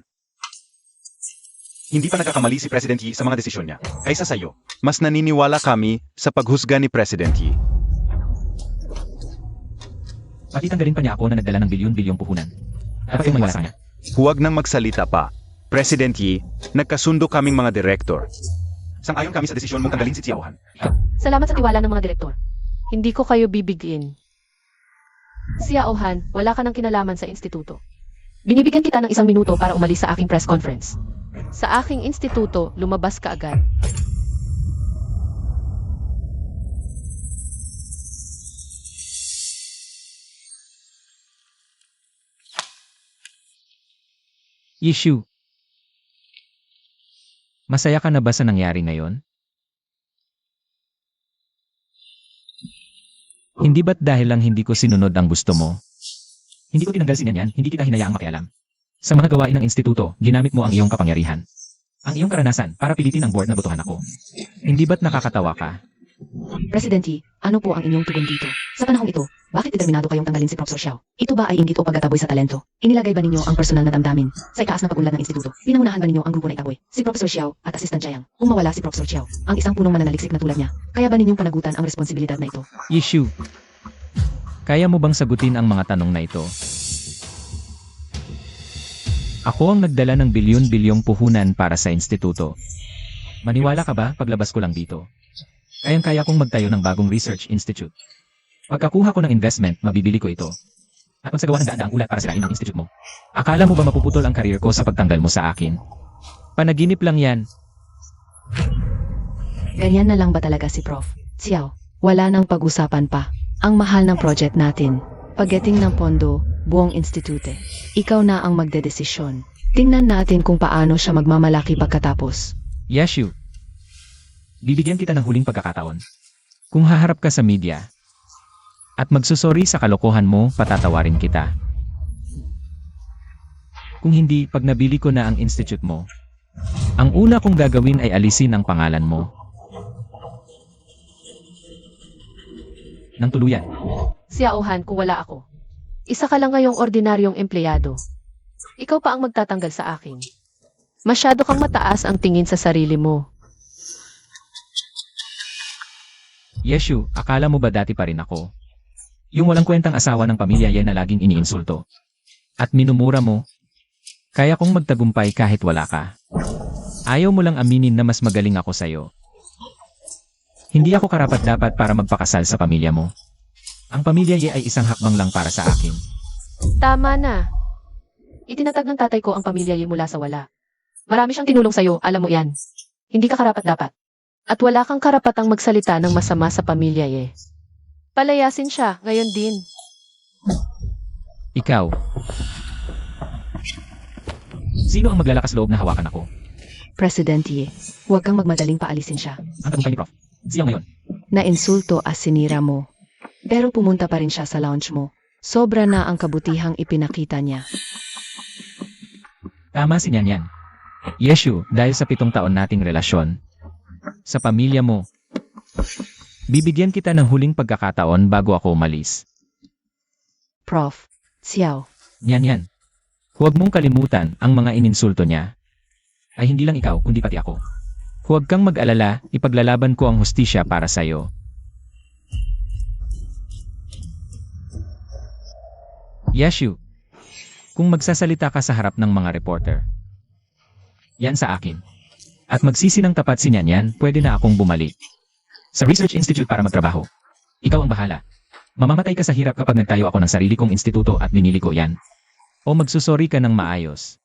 hindi pa nagkakamali si President Yi sa mga desisyon niya. Kaysa sa iyo, mas naniniwala kami sa paghusga ni President Yi. Pati tanggalin pa niya ako na nagdala ng bilyon-bilyong puhunan. Dapat yung maniwala sa kanya. Huwag nang magsalita pa. President Yi, nagkasundo kaming mga direktor. Sang-ayon kami sa desisyon mong tanggalin si Xiao Han. Salamat sa tiwala ng mga direktor. Hindi ko kayo bibigyan. Xiao Han, wala ka ng kinalaman sa instituto. Binibigyan kita ng 1 minuto para umalis sa aking press conference. Sa aking instituto, lumabas ka agad. Issue. Masaya ka na ba sa nangyari ngayon? Hindi ba't dahil lang hindi ko sinunod ang gusto mo? Hindi ko tinanggal sinanyan, hindi kita hinayaang makialam. Sa mga gawain ng instituto, ginamit mo ang iyong kapangyarihan. Ang iyong karanasan para pilitin ang board na botohan ako. Hindi ba't nakakatawa ka? President Yi, ano po ang inyong tugon dito? Sa panahong ito, bakit determinado kayong tanggalin si Professor Xiao? Ito ba ay inggit o pagkataboy sa talento? Inilagay ba ninyo ang personal na damdamin sa itaas na pag-unlad ng instituto? Pinangunahan ba ninyo ang grupo na itaboy? Si Professor Xiao at Assistant Jiang. Kung mawala si Professor Xiao, ang isang punong mananaliksik na tulad niya, kaya ba ninyong panagutan ang responsibilidad na ito? Issue. Kaya mo bang sagutin ang mga tanong na ito? Ako ang nagdala ng bilyon-bilyong puhunan para sa instituto. Maniwala ka ba paglabas ko lang dito? Kayang-kaya kong magtayo ng bagong research institute. Pagkakuha ko ng investment, mabibili ko ito. At magsagawa ng daan-daang ulat para sirain ang institute mo. Akala mo ba mapuputol ang career ko sa pagtanggal mo sa akin? Panaginip lang yan. Ganyan na lang ba talaga si Prof. Xiao? Wala nang pag-usapan pa. Ang mahal ng project natin. Pagdating ng pondo, buong institute. Ikaw na ang magdedesisyon. Tingnan natin kung paano siya magmamalaki pagkatapos. Yashu. Bibigyan kita ng huling pagkakataon. Kung haharap ka sa media at magsusori sa kalokohan mo, patatawarin kita. Kung hindi, pag nabili ko na ang institute mo, ang una kong gagawin ay alisin ang pangalan mo. Nang tuluyan. Xiao Han, kung wala ako. Isa ka lang ngayong ordinaryong empleyado. Ikaw pa ang magtatanggal sa akin. Masyado kang mataas ang tingin sa sarili mo. Yeshu, akala mo ba dati pa rin ako? Yung walang kwentang asawa ng pamilya yan na laging iniinsulto. At minumura mo. Kaya kong magtagumpay kahit wala ka. Ayaw mo lang aminin na mas magaling ako sa'yo. Hindi ako karapat-dapat para magpakasal sa pamilya mo. Ang pamilya ay isang hakbang lang para sa akin. Tama na. Itinatag ng tatay ko ang pamilya Ye mula sa wala. Marami siyang tinulong sa'yo, alam mo yan. Hindi ka karapat-dapat. At wala kang karapatang magsalita ng masama sa pamilya Ye. Palayasin siya, ngayon din. Ikaw. Sino ang maglalakas loob na hawakan ako? President Ye, huwag kang magmadaling paalisin siya. Ang tagumpay ni Prof. Siya ngayon. Na-insulto at sinira mo. Pero pumunta pa rin siya sa lounge mo. Sobra na ang kabutihang ipinakita niya. Tama si Nyanyan. Yeshu, dahil sa 7 taon nating relasyon, sa pamilya mo, bibigyan kita ng huling pagkakataon bago ako umalis. Prof. Xiao, Nyanyan, huwag mong kalimutan ang mga ininsulto niya. Ay hindi lang ikaw, kundi pati ako. Huwag kang mag-alala, ipaglalaban ko ang hustisya para sa'yo. Yeshu, kung magsasalita ka sa harap ng mga reporter, yan sa akin. At magsisi ng tapat si Nyanyan, pwede na akong bumalik sa Research Institute para magtrabaho. Ikaw ang bahala. Mamamatay ka sa hirap kapag nagtayo ako ng sarili kong instituto at binili ko yan. O magsusori ka ng maayos.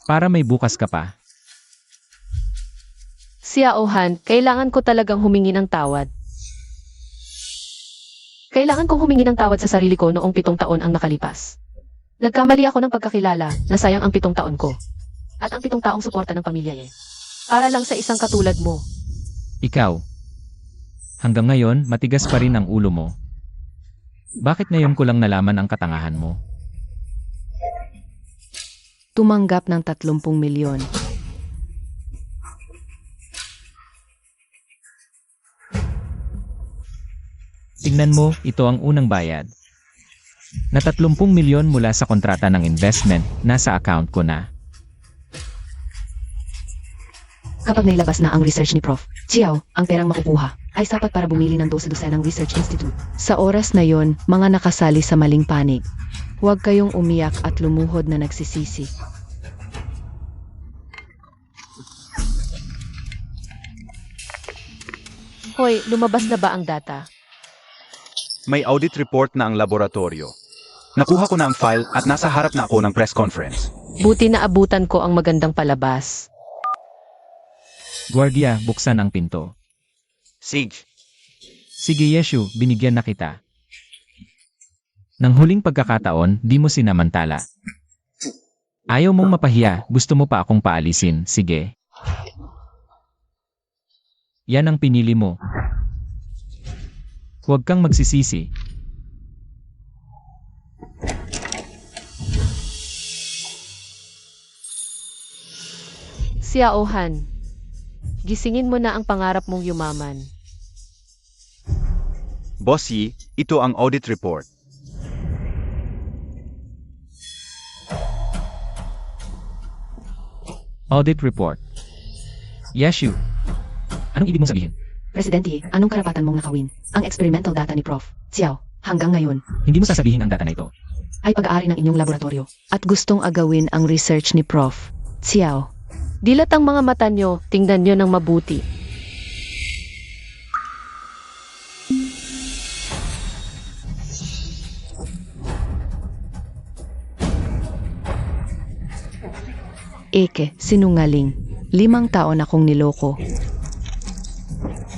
Para may bukas ka pa. Xiaohan, kailangan ko talagang humingi ng tawad. Kailangan kong humingi ng tawad sa sarili ko noong 7 taon ang nakalipas. Nagkamali ako ng pagkakilala, nasayang ang 7 taon ko. At ang 7 taong suporta ng pamilya Ye. Para lang sa isang katulad mo. Ikaw. Hanggang ngayon, matigas pa rin ang ulo mo. Bakit ngayon ko lang nalaman ang katangahan mo? tumanggap ng 30 milyon. Tingnan mo, ito ang unang bayad. Na 30 milyon mula sa kontrata ng investment, nasa account ko na. Kapag nailabas na ang research ni Prof. Xiao, ang perang makukuha ay sapat para bumili ng 12 ng Research Institute. Sa oras na yon, mga nakasali sa maling panig. Huwag kayong umiyak at lumuhod na nagsisisi. Hoy, lumabas na ba ang data? May audit report na ang laboratorio. Nakuha ko na ang file at nasa harap na ako ng press conference. Buti na abutan ko ang magandang palabas. Guardia, buksan ang pinto. Sige. Sige Yeshu, binigyan na kita. Nang huling pagkakataon, di mo sinamantala. Ayaw mong mapahiya, gusto mo pa akong paalisin, sige. Yan ang pinili mo. Huwag kang magsisisi. Xiaohan, gisingin mo na ang pangarap mong yumaman. Boss Yi, ito ang audit report. Audit report. Yeshu. Anong ibig mong sabihin? Presidente, anong karapatan mong nakawin? Ang experimental data ni Prof. Xiao, hanggang ngayon, Hindi mo sasabihin ang data na ito. ay pag-aari ng inyong laboratorio. At gustong agawin ang research ni Prof. Xiao. Dilat ang mga mata nyo, tingnan nyo ng mabuti. Eke, sinungaling. 5 taon akong niloko.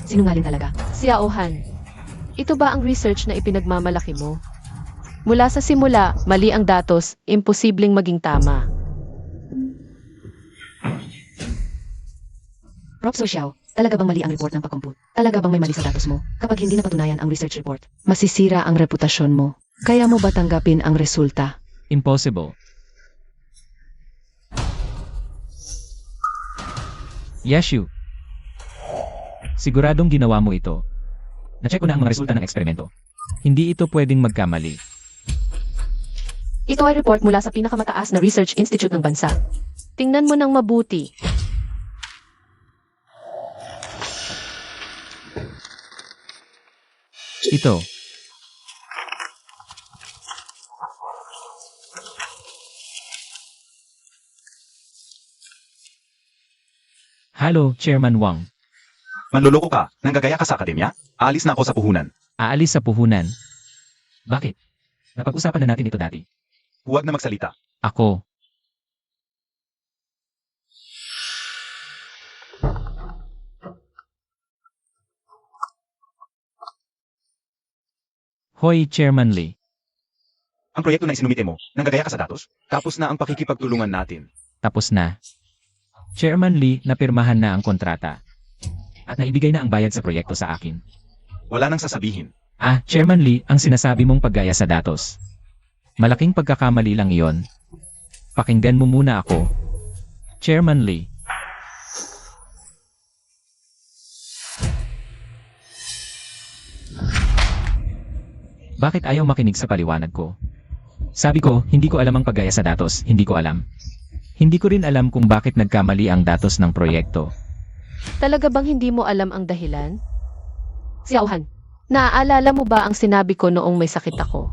Sinungaling talaga. Xiaohan, ito ba ang research na ipinagmamalaki mo? Mula sa simula, mali ang datos, imposibleng maging tama. Prof. Xiao, talaga bang mali ang report ng pagkomput? Talaga bang may mali sa datos mo? Kapag hindi napatunayan ang research report, masisira ang reputasyon mo. Kaya mo ba tanggapin ang resulta? Impossible. Yeshu. Siguradong ginawa mo ito. Na-check ko na ang mga resulta ng eksperimento. Hindi ito pwedeng magkamali. Ito ay report mula sa pinakamataas na research institute ng bansa. Tingnan mo ng mabuti. Ito. Hello, Chairman Wang. Manloloko ka, nanggagaya ka sa akademya? Alis na ako sa puhunan. Aalis sa puhunan. Bakit? Napag-usapan na natin ito dati. Huwag na magsalita. Ako. Hoy, Chairman Lee. Ang proyekto na isinumite mo, nanggagaya ka sa datos, tapos na ang pakikipagtulungan natin. Tapos na. Chairman Lee, napirmahan na ang kontrata. At naibigay na ang bayad sa proyekto sa akin. Wala nang sasabihin. Ah, Chairman Lee, ang sinasabi mong paggaya sa datos. Malaking pagkakamali lang iyon. Pakinggan mo muna ako. Chairman Lee. Bakit ayaw makinig sa paliwanag ko? Sabi ko, hindi ko alam ang paggaya sa datos, hindi ko alam. Hindi ko rin alam kung bakit nagkamali ang datos ng proyekto. Talaga bang hindi mo alam ang dahilan? Xiaohan, naaalala mo ba ang sinabi ko noong may sakit ako?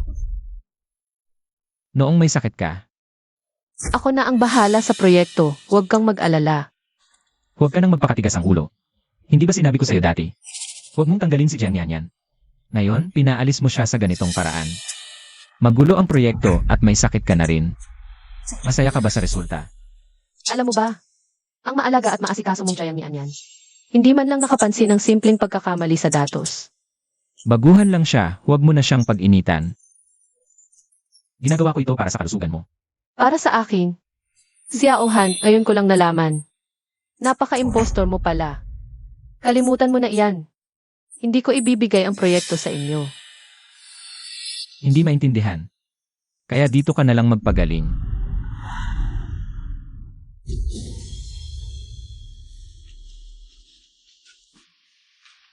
Noong may sakit ka, Ako na ang bahala sa proyekto, huwag kang mag-alala. huwag ka nang magpakatigas ang ulo. Hindi ba sinabi ko sa'yo dati? Huwag mong tanggalin si Jian Yan. Ngayon, pinaalis mo siya sa ganitong paraan. Magulo ang proyekto at may sakit ka na rin. Masaya ka ba sa resulta? Alam mo ba, ang maalaga at maasikaso mong Jiang Yan, hindi man lang nakapansin ng simpleng pagkakamali sa datos. Baguhan lang siya, huwag mo na siyang pag-initan. Ginagawa ko ito para sa kalusugan mo. Para sa akin, Xiaohan, ngayon ko lang nalaman. Napaka-impostor mo pala. Kalimutan mo na iyan. Hindi ko ibibigay ang proyekto sa inyo. Hindi maintindihan. Kaya dito ka na lang magpagaling.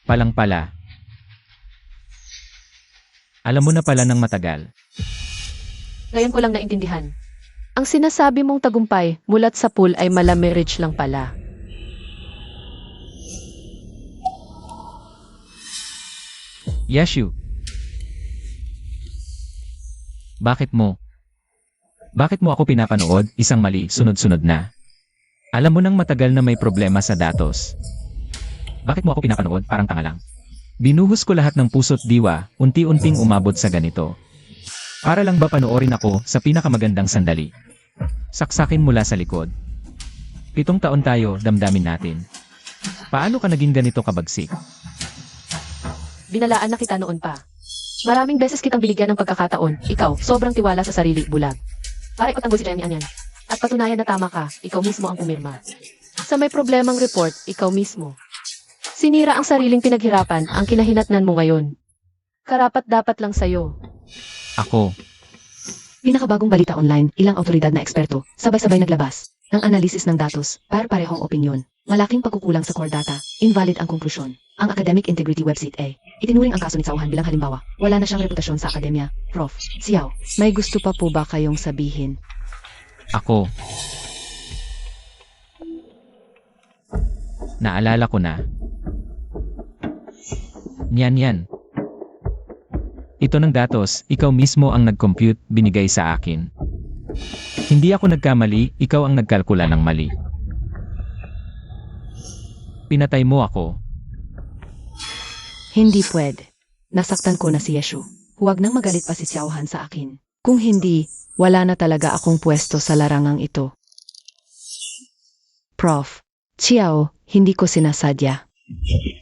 Palang pala. Alam mo na pala ng matagal. Ngayon ko lang naintindihan. Ang sinasabi mong tagumpay mulat sa pool ay malamirage lang pala. Yashu. Bakit mo? Bakit mo ako pinapanood, isang mali, sunod-sunod na? Alam mo nang matagal na may problema sa datos. Bakit mo ako pinapanood, parang tanga lang? Binuhos ko lahat ng puso't diwa, unti-unting umabot sa ganito. Para lang ba panoorin ako sa pinakamagandang sandali? Saksakin mula sa likod. 7 taon tayo, damdamin natin. Paano ka naging ganito kabagsik? Binalaan na kita noon pa. Maraming beses kitang binigyan ng pagkakataon. Ikaw, sobrang tiwala sa sarili, bulag. Para ipatanggo si Jenny Anyan. At patunayan na tama ka, ikaw mismo ang pumirma. Sa may problemang report, ikaw mismo. Sinira ang sariling pinaghirapan, ang kinahinatnan mo ngayon. Karapat dapat lang sa'yo. Ako. Pinakabagong balita online, ilang autoridad na eksperto, sabay-sabay naglabas ng analisis ng datos, parehong opinyon. Malaking pagkukulang sa core data, invalid ang konklusyon. Ang Academic Integrity Website A, itinuring ang kaso ni Xiaohan bilang halimbawa, wala na siyang reputasyon sa akademya. Prof. Xiao, may gusto pa po ba kayong sabihin? Ako. Naalala ko na. Yan. Ito ng datos, ikaw mismo ang nag-compute, binigay sa akin. Hindi ako nagkamali, ikaw ang nagkalkula ng mali. Pinatay mo ako. Hindi pwede. Nasaktan ko na si Yeshu. Huwag nang magalit pa si Xiaohan sa akin. Kung hindi, wala na talaga akong pwesto sa larangang ito. Prof. Xiao, hindi ko sinasadya.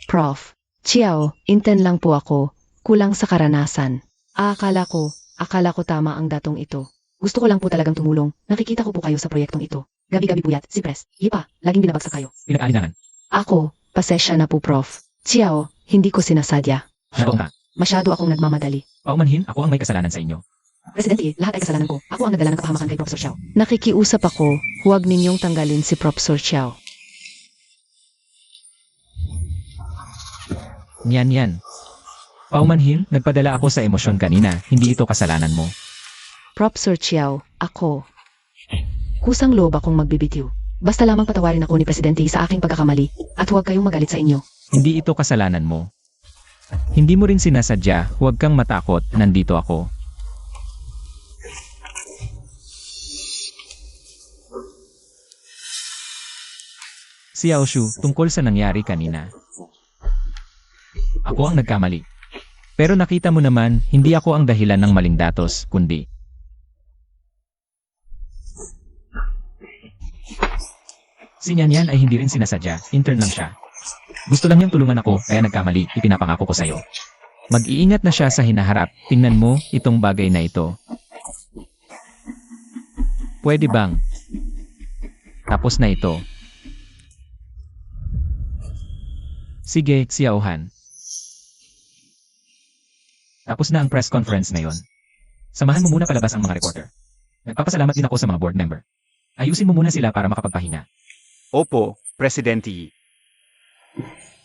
Prof. Xiao, intern lang po ako, kulang sa karanasan. Akala ko tama ang datong ito. Gusto ko lang po talagang tumulong. Nakikita ko po kayo sa proyektong ito. Gabi-gabi puyat, si Pres, Yipa, laging binabagsak kayo. Pinag-aalinahan. Ako, pasensya na po Prof. Xiao, hindi ko sinasadya. Oo nga. Masyado akong nagmamadali. Paumanhin, ako ang may kasalanan sa inyo. Presidente, lahat ay kasalanan ko. Ako ang nagdala ng kapahamakan kay Professor Xiao. Nakikiusap ako, huwag ninyong tanggalin si Professor Xiao. Yan. Paumanhin, nagpadala ako sa emosyon kanina, hindi ito kasalanan mo. Professor Xiao, ako. Kusang loob akong magbibitiw. Basta lamang patawarin ako ni Presidente sa aking pagkakamali, at huwag kayong magalit sa inyo. Hindi ito kasalanan mo. Hindi mo rin sinasadya, huwag kang matakot, nandito ako. Xiaoshu, tungkol sa nangyari kanina. Ako ang nagkamali. Pero nakita mo naman, hindi ako ang dahilan ng maling datos, kundi si Nyanyan ay hindi rin sinasadya, intern lang siya. Gusto lang niyang tulungan ako, kaya nagkamali, ipinapangako ko sa'yo. Mag-iingat na siya sa hinaharap, tingnan mo, itong bagay na ito. Pwede bang? Tapos na ito. Sige, Xiaohan. Tapos na ang press conference ngayon. Samahan mo muna palabas ang mga reporter. Nagpapasalamat din ako sa mga board member. Ayusin mo muna sila para makapagpahinga. Opo, Presidente Yi.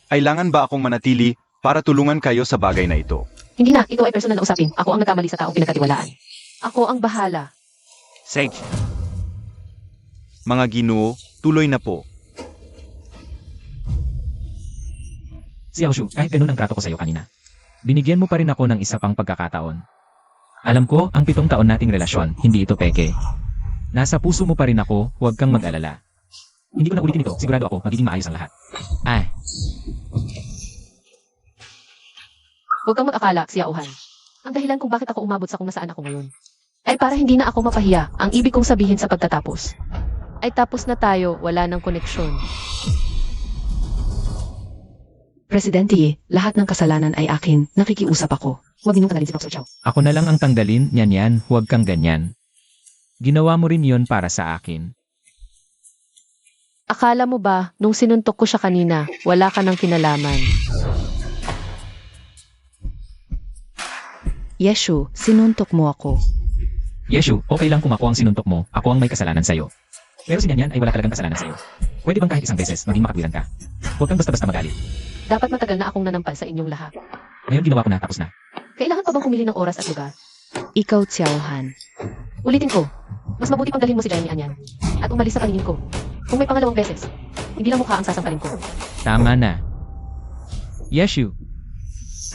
Kailangan ba akong manatili para tulungan kayo sa bagay na ito? Hindi na, ito ay personal na usapin. Ako ang nagkamali sa taong pinagkatiwalaan. Ako ang bahala. Sage. Mga ginoo, tuloy na po. Xiaoshu, kahit ganun ang trato ko sa'yo kanina. Binigyan mo pa rin ako ng isa pang pagkakataon. Alam ko, ang 7 taon nating relasyon, hindi ito peke. Nasa puso mo pa rin ako, huwag kang mag-alala. Hindi ko na ulitin ito, sigurado ako, magiging maayos ang lahat. Huwag kang mag-akala, Xiaohan. Ang dahilan kung bakit ako umabot sa kung nasaan ako ngayon ay para hindi na ako mapahiya. Ang ibig kong sabihin sa pagtatapos ay tapos na tayo, wala ng koneksyon. Presidente Yi, lahat ng kasalanan ay akin. Nakikiusap ako. Huwag ninyong tanggalin si Professor Chow. Ako na lang ang tanggalin, Nyanyan, huwag kang ganyan. Ginawa mo rin yon para sa akin. Akala mo ba, nung sinuntok ko siya kanina, wala ka ng kinalaman? Yeshu, sinuntok mo ako. Yeshu, okay lang kung ako ang sinuntok mo, ako ang may kasalanan sa'yo. Pero si Nyanyan ay wala talagang kasalanan sa'yo. Pwede bang kahit isang beses maging makatwiran ka? Huwag kang basta-basta magalit. Dapat matagal na akong nanampal sa inyong lahat. Ngayon ginawa ko na, tapos na. Kailangan pa bang pumili ng oras at lugar? Ikaw, Xiaohan. Ulitin ko, mas mabuti pang dalhin mo si Jenny Anyan at umalis sa paningin ko. Kung may pangalawang beses, hindi lang mukha ang sasampalin ko. Tama na. Yeshu,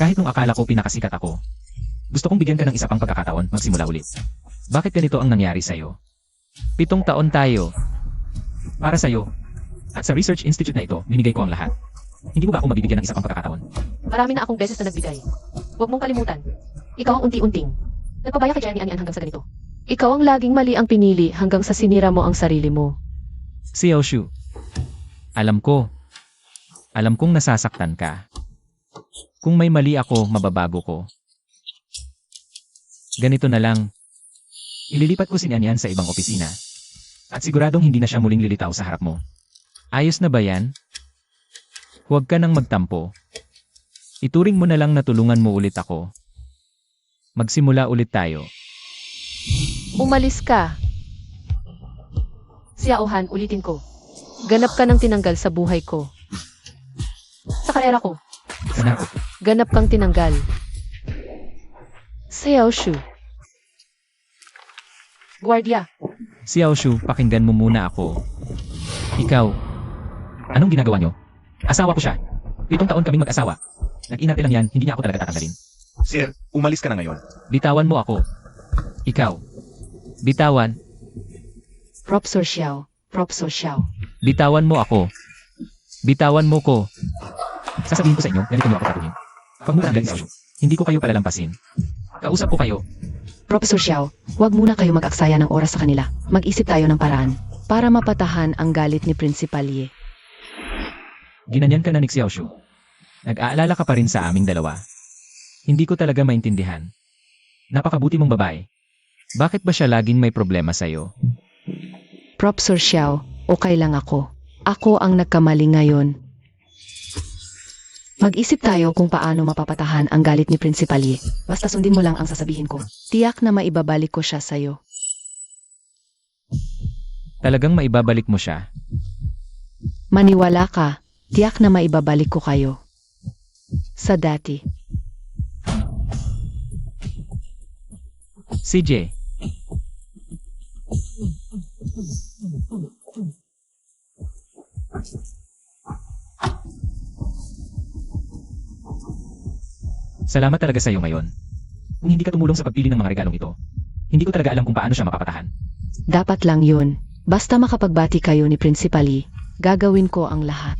kahit nung akala ko pinakasikat ako, gusto kong bigyan ka ng isa pang pagkakataon magsimula ulit. Bakit ganito ang nangyari sa'yo? 7 taon tayo. Para sa'yo. At sa Research Institute na ito, binigay ko ang lahat. Hindi mo ba ako mabibigyan ng isa pang pagkakataon? Marami na akong beses na nagbigay. Huwag mong kalimutan. Ikaw ang unti-unting nagpabaya kay Jenny Anyan hanggang sa ganito. Ikaw ang laging mali ang pinili hanggang sa sinira mo ang sarili mo. Xiaoshu, alam ko. Alam kong nasasaktan ka. Kung may mali ako, mababago ko. Ganito na lang. Ililipat ko si Nyanyan sa ibang opisina. At siguradong hindi na siya muling lilitaw sa harap mo. Ayos na ba yan? Huwag ka nang magtampo. Ituring mo na lang na tulungan mo ulit ako. Magsimula ulit tayo. Umalis ka. Xiaohan, ulitin ko. Ganap ka ng tinanggal sa buhay ko. Sa karera ko, Anak, ganap kang tinanggal. Xiaoshu. Guardia, Xiaoshu, pakinggan mo muna ako. Ikaw, anong ginagawa nyo? Asawa ko siya. 7 taon kaming mag-asawa. Nag-inarte lang yan, hindi niya ako talaga tatanggalin. Sir, umalis ka na ngayon. Bitawan mo ako. Ikaw. Bitawan. Professor Xiao. Professor Xiao. Bitawan mo ako. Bitawan mo ko. Sasabihin ko sa inyo, ganito mo ako tatuhin. Pag mo tanggalin, Xiaoshu, hindi ko kayo palalampasin. Kausap ko kayo. Professor Xiao, huwag muna kayo mag-aksaya ng oras sa kanila. Mag-isip tayo ng paraan para mapatahan ang galit ni Principal Yi. Ginanyan ka na ni Xiaoshu. Nag-aalala ka pa rin sa aming dalawa. Hindi ko talaga maintindihan. Napakabuti mong babae. Bakit ba siya laging may problema sa'yo? Professor Xiao, okay lang ako. Ako ang nagkamali ngayon. Mag-isip tayo kung paano mapapatahan ang galit ni Principal Yi. Basta sundin mo lang ang sasabihin ko. Tiyak na maibabalik ko siya sa'yo. Talagang maibabalik mo siya. Maniwala ka, tiyak na maibabalik ko kayo. Sa dati. CJ. Salamat talaga sa iyo ngayon. Kung hindi ka tumulong sa pagpili ng mga regalong ito, hindi ko talaga alam kung paano siya mapapatahan. Dapat lang yun. Basta makapagbati kayo ni Principal Yi, gagawin ko ang lahat.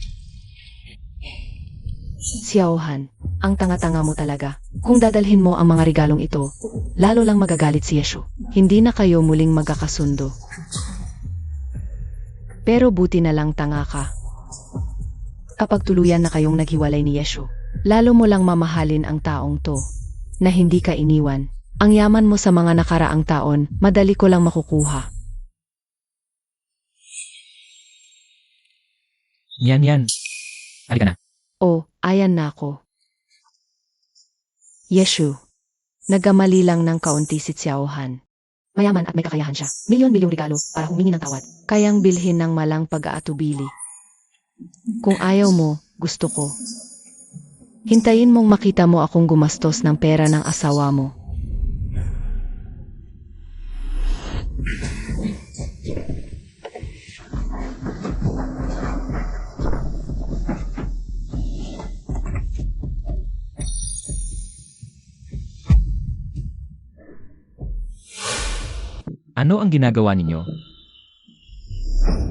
Xiaohan, Ang tanga-tanga mo talaga. Kung dadalhin mo ang mga regalong ito, lalo lang magagalit si Yeshu. Hindi na kayo muling magkakasundo. Pero buti na lang tanga ka. Kapag tuluyan na kayong naghiwalay ni Yeshu, lalo mo lang mamahalin ang taong to, na hindi ka iniwan. Ang yaman mo sa mga nakaraang taon, madali ko lang makukuha. Yan. Halika na. Oh, ayan na ako. Yeshu, nagkamali lang ng kaunti si Xiaohan. Mayaman at may kakayahan siya. Milyon-milyong regalo para humingi ng tawad. Kayang bilhin ng malang pag-aatubili. Kung ayaw mo, gusto ko. Hintayin mong makita mo akong gumastos ng pera ng asawa mo. Ano ang ginagawa ninyo?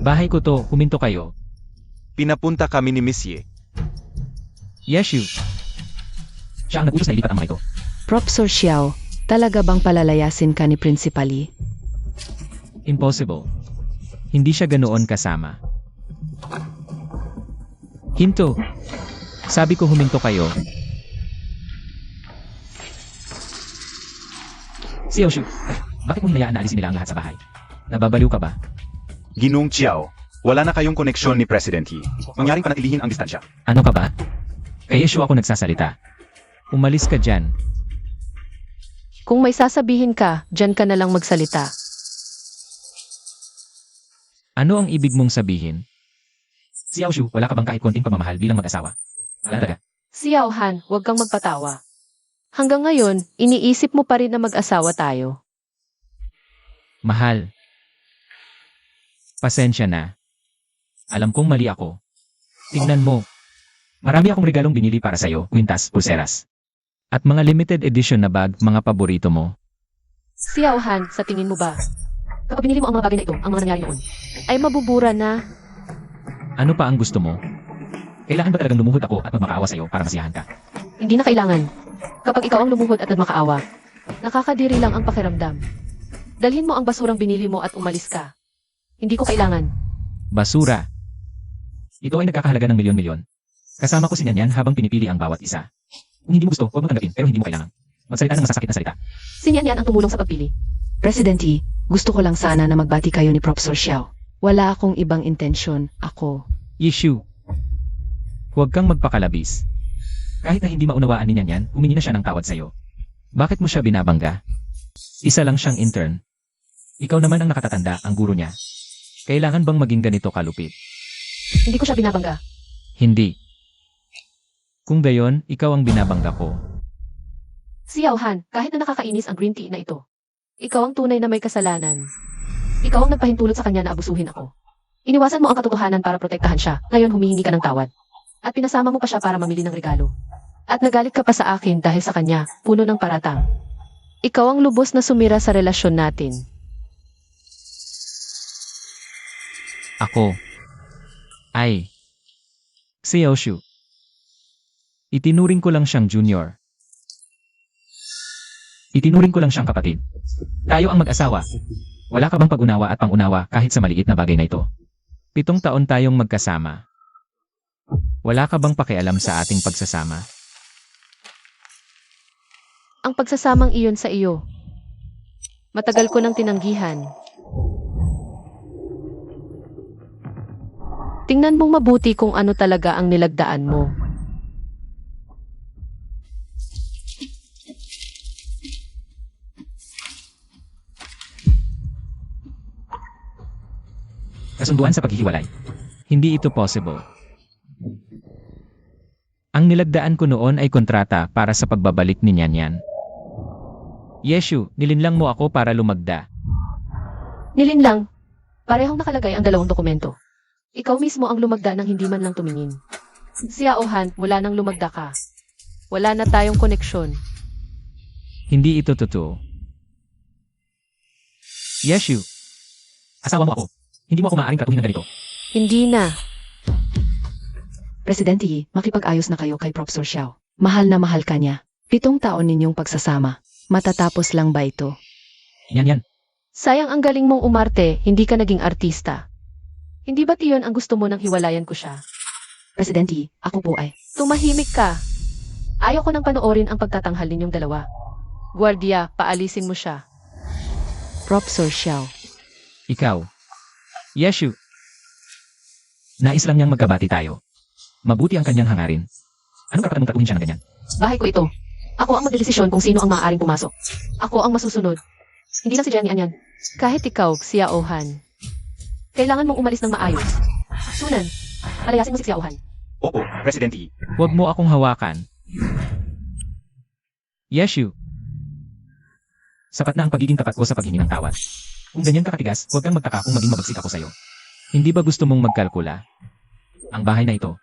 Bahay ko to, huminto kayo. Pinapunta kami ni Monsieur. Yeshu. Siya ang nag-utos na ilipat ang mga ito. Professor Xiao, talaga bang palalayasin ka ni Principali? Impossible. Hindi siya ganoon kasama. Hinto. Sabi ko huminto kayo. Si Yoshu, bakit mo hinayaan na alisin nila ang lahat sa bahay? Nababaliw ka ba? Ginong Chiao, wala na kayong koneksyon ni President Yi. Mangyaring panatilihin ang distansya. Ano ka ba? Kay Yeshu ako nagsasalita. Umalis ka dyan. Kung may sasabihin ka, dyan ka na lang magsalita. Ano ang ibig mong sabihin? Si Yoshu, wala ka bang kahit konting pamamahal bilang mag-asawa? Wala talaga. Si Yaohan, huwag kang magpatawa. Hanggang ngayon, iniisip mo pa rin na mag-asawa tayo. Mahal. Pasensya na. Alam kong mali ako. Tingnan mo. Marami akong regalong binili para sa'yo, kwintas, pulseras. At mga limited edition na bag, mga paborito mo. Si Yaohan, sa tingin mo ba? Kapag binili mo ang mga bagay na ito, ang mga nangyari noon, ay mabubura na. Ano pa ang gusto mo? Kailangan ba talagang lumuhod ako at magmakaawa sa'yo para masiyahan ka? Hindi na kailangan. Kapag ikaw ang lumuhod at nagmakaawa, nakakadiri lang ang pakiramdam. Dalhin mo ang basurang binili mo at umalis ka. Hindi ko kailangan. Basura. Ito ay nagkakahalaga ng milyon-milyon. Kasama ko si Nyanyan habang pinipili ang bawat isa. Kung hindi mo gusto, huwag mo tanggapin pero hindi mo kailangan. Magsalita ng masasakit na salita. Si Yan ang tumulong sa pagpili. President Yi, gusto ko lang sana na magbati kayo ni Professor Xiao. Wala akong ibang intensyon. Ako. Yeshu. Huwag kang magpakalabis. Kahit na hindi maunawaan ni Nyanyan, humingi na siya ng tawad sa'yo. Bakit mo siya binabangga? Isa lang siyang intern. Ikaw naman ang nakatatanda, ang guro niya. Kailangan bang maging ganito kalupit? Hindi ko siya binabangga. Hindi. Kung gayon, ikaw ang binabangga ko. Si Yaohan, kahit na nakakainis ang green tea na ito, ikaw ang tunay na may kasalanan. Ikaw ang nagpahintulot sa kanya na abusuhin ako. Iniwasan mo ang katotohanan para protektahan siya, ngayon humihingi ka ng tawad. At pinasama mo pa siya para mamili ng regalo. At nagalit ka pa sa akin dahil sa kanya, puno ng paratang. Ikaw ang lubos na sumira sa relasyon natin. Ako. Ay. Si Yoshu. Itinuring ko lang siyang junior. Itinuring ko lang siyang kapatid. Tayo ang mag-asawa. Wala ka bang pag-unawa at pang-unawa kahit sa maliit na bagay na ito? 7 taon tayong magkasama. Wala ka bang pakialam sa ating pagsasama? Ang pagsasamang iyon sa iyo. Matagal ko nang tinanggihan. Tingnan mong mabuti kung ano talaga ang nilagdaan mo. Kasunduan sa paghihiwalay. Hindi ito possible. Ang nilagdaan ko noon ay kontrata para sa pagbabalik ni Nyanyan. Yeshu, nilinlang mo ako para lumagda. Nilinlang. Parehong nakalagay ang 2 dokumento. Ikaw mismo ang lumagda nang hindi man lang tumingin. Si Yaohan, wala nang lumagda ka. Wala na tayong koneksyon. Hindi ito totoo. Yeshu, asawa mo ako. Hindi mo ako maaaring tratuhin ng ganito. Hindi na. President Yi, makipag-ayos na kayo kay Professor Xiao. Mahal na mahal ka niya. 7 taon ninyong pagsasama. Matatapos lang ba ito? Yan. Sayang ang galing mong umarte, hindi ka naging artista. Hindi ba't iyon ang gusto mo nang hiwalayan ko siya? Presidente, ako po ay. Tumahimik ka. Ayaw ko nang panoorin ang pagtatanghal ninyong dalawa. Guardia, paalisin mo siya. Professor Xiao. Ikaw. Yeshu. Nais lang niyang magkabati tayo. Mabuti ang kanyang hangarin. Anong karapatan mong tratuhin siya ng ganyan? Bahay ko ito. Ako ang magdedesisyon kung sino ang maaaring pumasok. Ako ang masusunod. Hindi lang si Jenny Anyan. Kahit ikaw, Xiao Han. Kailangan mong umalis ng maayos. Sunan, palayasin mo si Xiao Han. Opo, Presidente. Huwag mo akong hawakan. Yeshu. Sapat na ang pagiging tapat ko sa paghingi ng tawad. Kung ganyan ka katigas, huwag kang magtaka kung maging mabagsik ako sa'yo. Hindi ba gusto mong magkalkula? Ang bahay na ito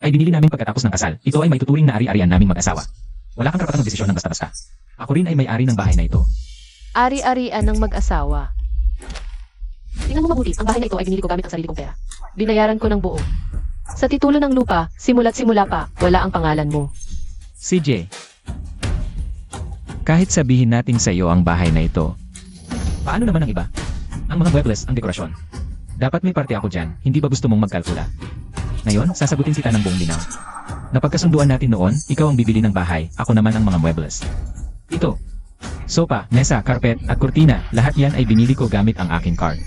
ay binili namin pagkatapos ng kasal. Ito ay may tuturing na ari-arian naming mag-asawa. Wala kang karapatang magdesisyon ng basta-basta. Ako rin ay may-ari ng bahay na ito. Ari-arian ng mag-asawa. Tingnan mo mabuti, ang bahay na ito ay binili ko gamit ang sarili kong pera. Binayaran ko ng buo. Sa titulo ng lupa, simula't simula pa, wala ang pangalan mo. CJ. Kahit sabihin natin sa iyo ang bahay na ito, paano naman ang iba? Ang mga muebles, ang dekorasyon. Dapat may parte ako dyan, hindi ba gusto mong magkalkula? Ngayon, sasagutin kita ng buong linaw. Napagkasunduan natin noon, ikaw ang bibili ng bahay, ako naman ang mga muebles. Ito. Sopa, mesa, carpet, at kurtina, lahat yan ay binili ko gamit ang aking card.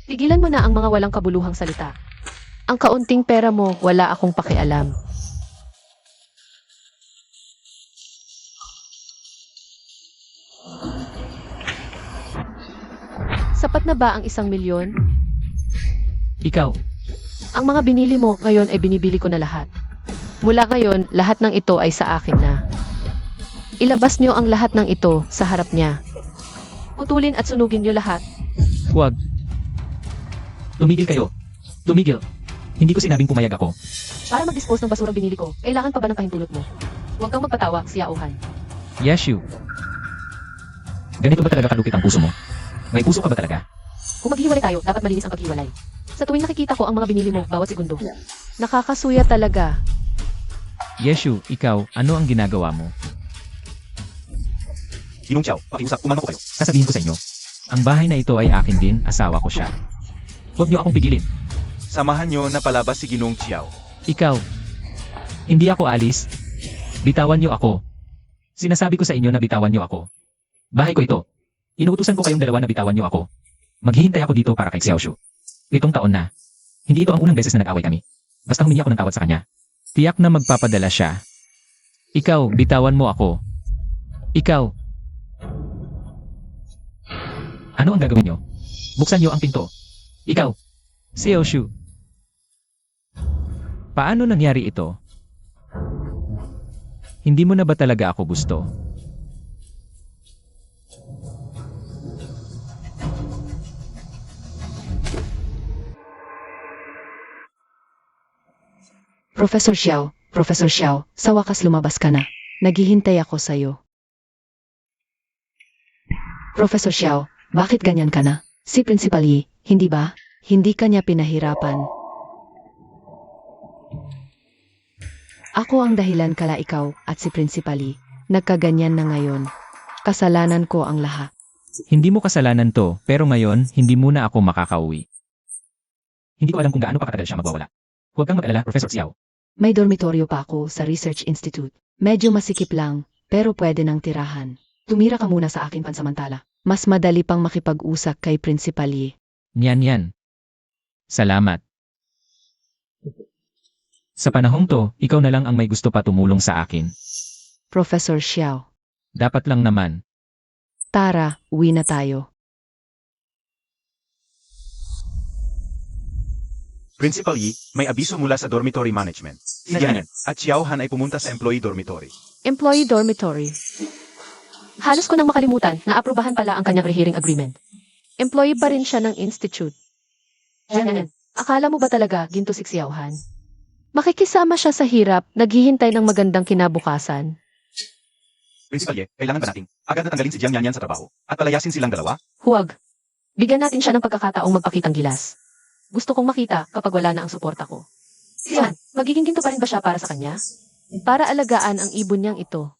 Tigilan mo na ang mga walang kabuluhang salita. Ang kaunting pera mo, wala akong pakialam. Sapat na ba ang 1,000,000? Ikaw, Ang mga binili mo ngayon ay binibili ko na lahat. Mula ngayon, lahat ng ito ay sa akin na. Ilabas niyo ang lahat ng ito sa harap niya. Putulin at sunugin niyo lahat. huwag. Tumigil kayo. Tumigil. Hindi ko sinabing pumayag ako. Para mag-dispose ng basurang binili ko, kailangan pa ba ng pahintulot mo? Huwag kang magpatawa, Xiao Han. Yeshu. Ganito ba talaga kalupit ang puso mo? May puso ka ba talaga? Kung maghiwalay tayo, dapat malinis ang paghiwalay. Sa tuwing nakikita ko ang mga binili mo, bawat segundo. Nakakasuya talaga. Yeshu, ikaw, ano ang ginagawa mo? Ginong Chow, pakiusap, umano ko kayo. Sasabihin ko sa inyo. Ang bahay na ito ay akin din, asawa ko siya. Huwag niyo akong pigilin. Samahan nyo na palabas si Ginong Chiao. Ikaw. Hindi ako alis. Bitawan niyo ako. Sinasabi ko sa inyo na bitawan niyo ako. Bahay ko ito. Inuutusan ko kayong dalawa na bitawan niyo ako. Maghihintay ako dito para kay Xiaoshu. 7 taon na. Hindi ito ang unang beses na nag-away kami. Basta humingi ako ng tawad sa kanya. Tiyak na magpapadala siya. Ikaw, bitawan mo ako. Ikaw. Ano ang gagawin niyo? Buksan niyo ang pinto. Ikaw. Xiaoshu. Paano nangyari ito? Hindi mo na ba talaga ako gusto? Professor Xiao, sa wakas lumabas ka na. Naghihintay ako sa'yo. Professor Xiao, bakit ganyan ka na? Si Principal Yi, hindi ba? Hindi ka niya pinahirapan. Ako ang dahilan kala ikaw at si Principal Yi. Nagkaganyan na ngayon. Kasalanan ko ang lahat. Hindi mo kasalanan to, pero ngayon, hindi muna ako makakauwi. Hindi ko alam kung gaano pa katagal siya magwawala. Huwag kang mag-alala, Professor Xiao. May dormitoryo pa ako sa Research Institute. Medyo masikip lang, pero pwede nang tirahan. Tumira ka muna sa akin pansamantala. Mas madali pang makipag-usap kay Principal Yi. Yan. Salamat. Sa panahong to, ikaw na lang ang may gusto pa tumulong sa akin. Professor Xiao. Dapat lang naman. Tara, uwi na tayo. Principal Yi, may abiso mula sa dormitory management. Si Yan at Xiao Han ay pumunta sa employee dormitory. Employee dormitory. Halos ko nang makalimutan na aprubahan pala ang kanyang rehearing agreement. Employee pa rin siya ng institute. Janan, akala mo ba talaga ginto si Xiao Han? Makikisama siya sa hirap, naghihintay ng magandang kinabukasan. Principal Yi, kailangan ba nating agad na tanggalin si Jiang Yanyan sa trabaho at palayasin silang dalawa? Huwag. Bigyan natin siya ng pagkakataong magpakitang gilas. Gusto kong makita kapag wala na ang suporta ko. Yan, magiging ginto pa rin ba siya para sa kanya? para alagaan ang ibon niyang ito.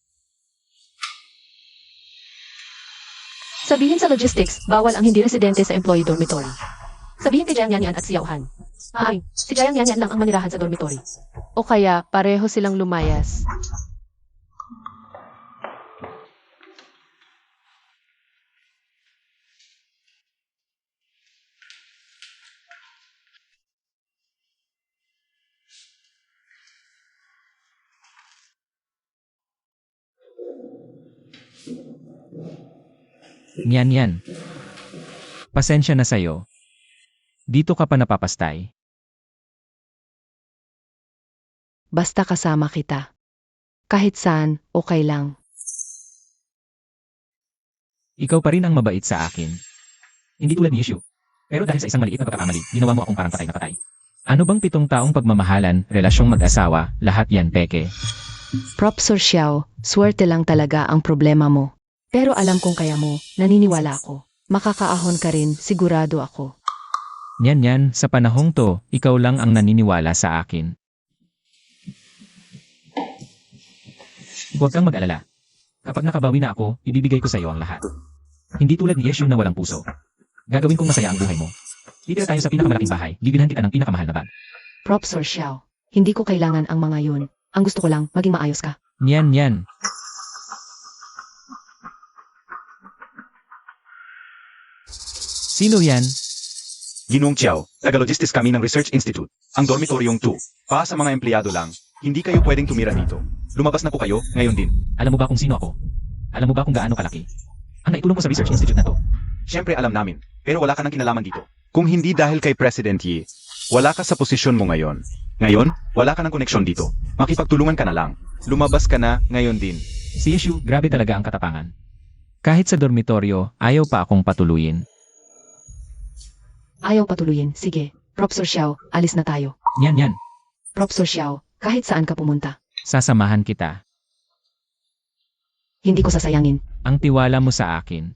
Sabihin sa logistics, bawal ang hindi residente sa employee dormitory. Sabihin kay Jiang Yan at Xiao Han. Ay, si Jiang Yan lang ang manirahan sa dormitory. O kaya, pareho silang lumayas. Yan. Pasensya na sa'yo. Dito ka pa napapastay. Basta kasama kita. Kahit saan, okay lang. Ikaw pa rin ang mabait sa akin. Hindi tulad ni Yeshu. Pero dahil sa isang maliit na pagkakamali, ginawa mo akong parang patay na patay. Ano bang 7 taong pagmamahalan, relasyong mag-asawa, lahat yan peke? Prof. Sir Xiao, swerte lang talaga ang problema mo. Pero alam kong kaya mo, naniniwala ako. Makakaahon ka rin, sigurado ako. Yan, sa panahong to, ikaw lang ang naniniwala sa akin. Huwag kang mag-alala. Kapag nakabawi na ako, ibibigay ko sa iyo ang lahat. Hindi tulad ni Yeshu na walang puso. Gagawin kong masaya ang buhay mo. Titira tayo sa pinakamalaking bahay, bibilhan kita ng pinakamahal na bag. Prof. Sir Xiao, hindi ko kailangan ang mga yun. Ang gusto ko lang, maging maayos ka. Yan. Sino yan? Ginong Chiao, taga-logistics kami ng Research Institute. Ang dormitoryong 2. Pa sa mga empleyado lang, hindi kayo pwedeng tumira dito. Lumabas na po kayo, ngayon din. Alam mo ba kung sino ako? Alam mo ba kung gaano kalaki? Ang naitulong mo sa Research Institute na to. Siyempre alam namin, pero wala ka ng kinalaman dito. Kung hindi dahil kay President Yi, wala ka sa posisyon mo ngayon. Ngayon, wala ka ng koneksyon dito. Makipagtulungan ka na lang. Lumabas ka na, ngayon din. Si Yeshu, grabe talaga ang katapangan. Kahit sa dormitoryo, ayaw pa akong patuluyin. Ayaw patuluyin, sige. Prof. Sir Xiao, alis na tayo. Yan. Prof. Sir Xiao, kahit saan ka pumunta, Sasamahan kita. hindi ko sasayangin. Ang tiwala mo sa akin.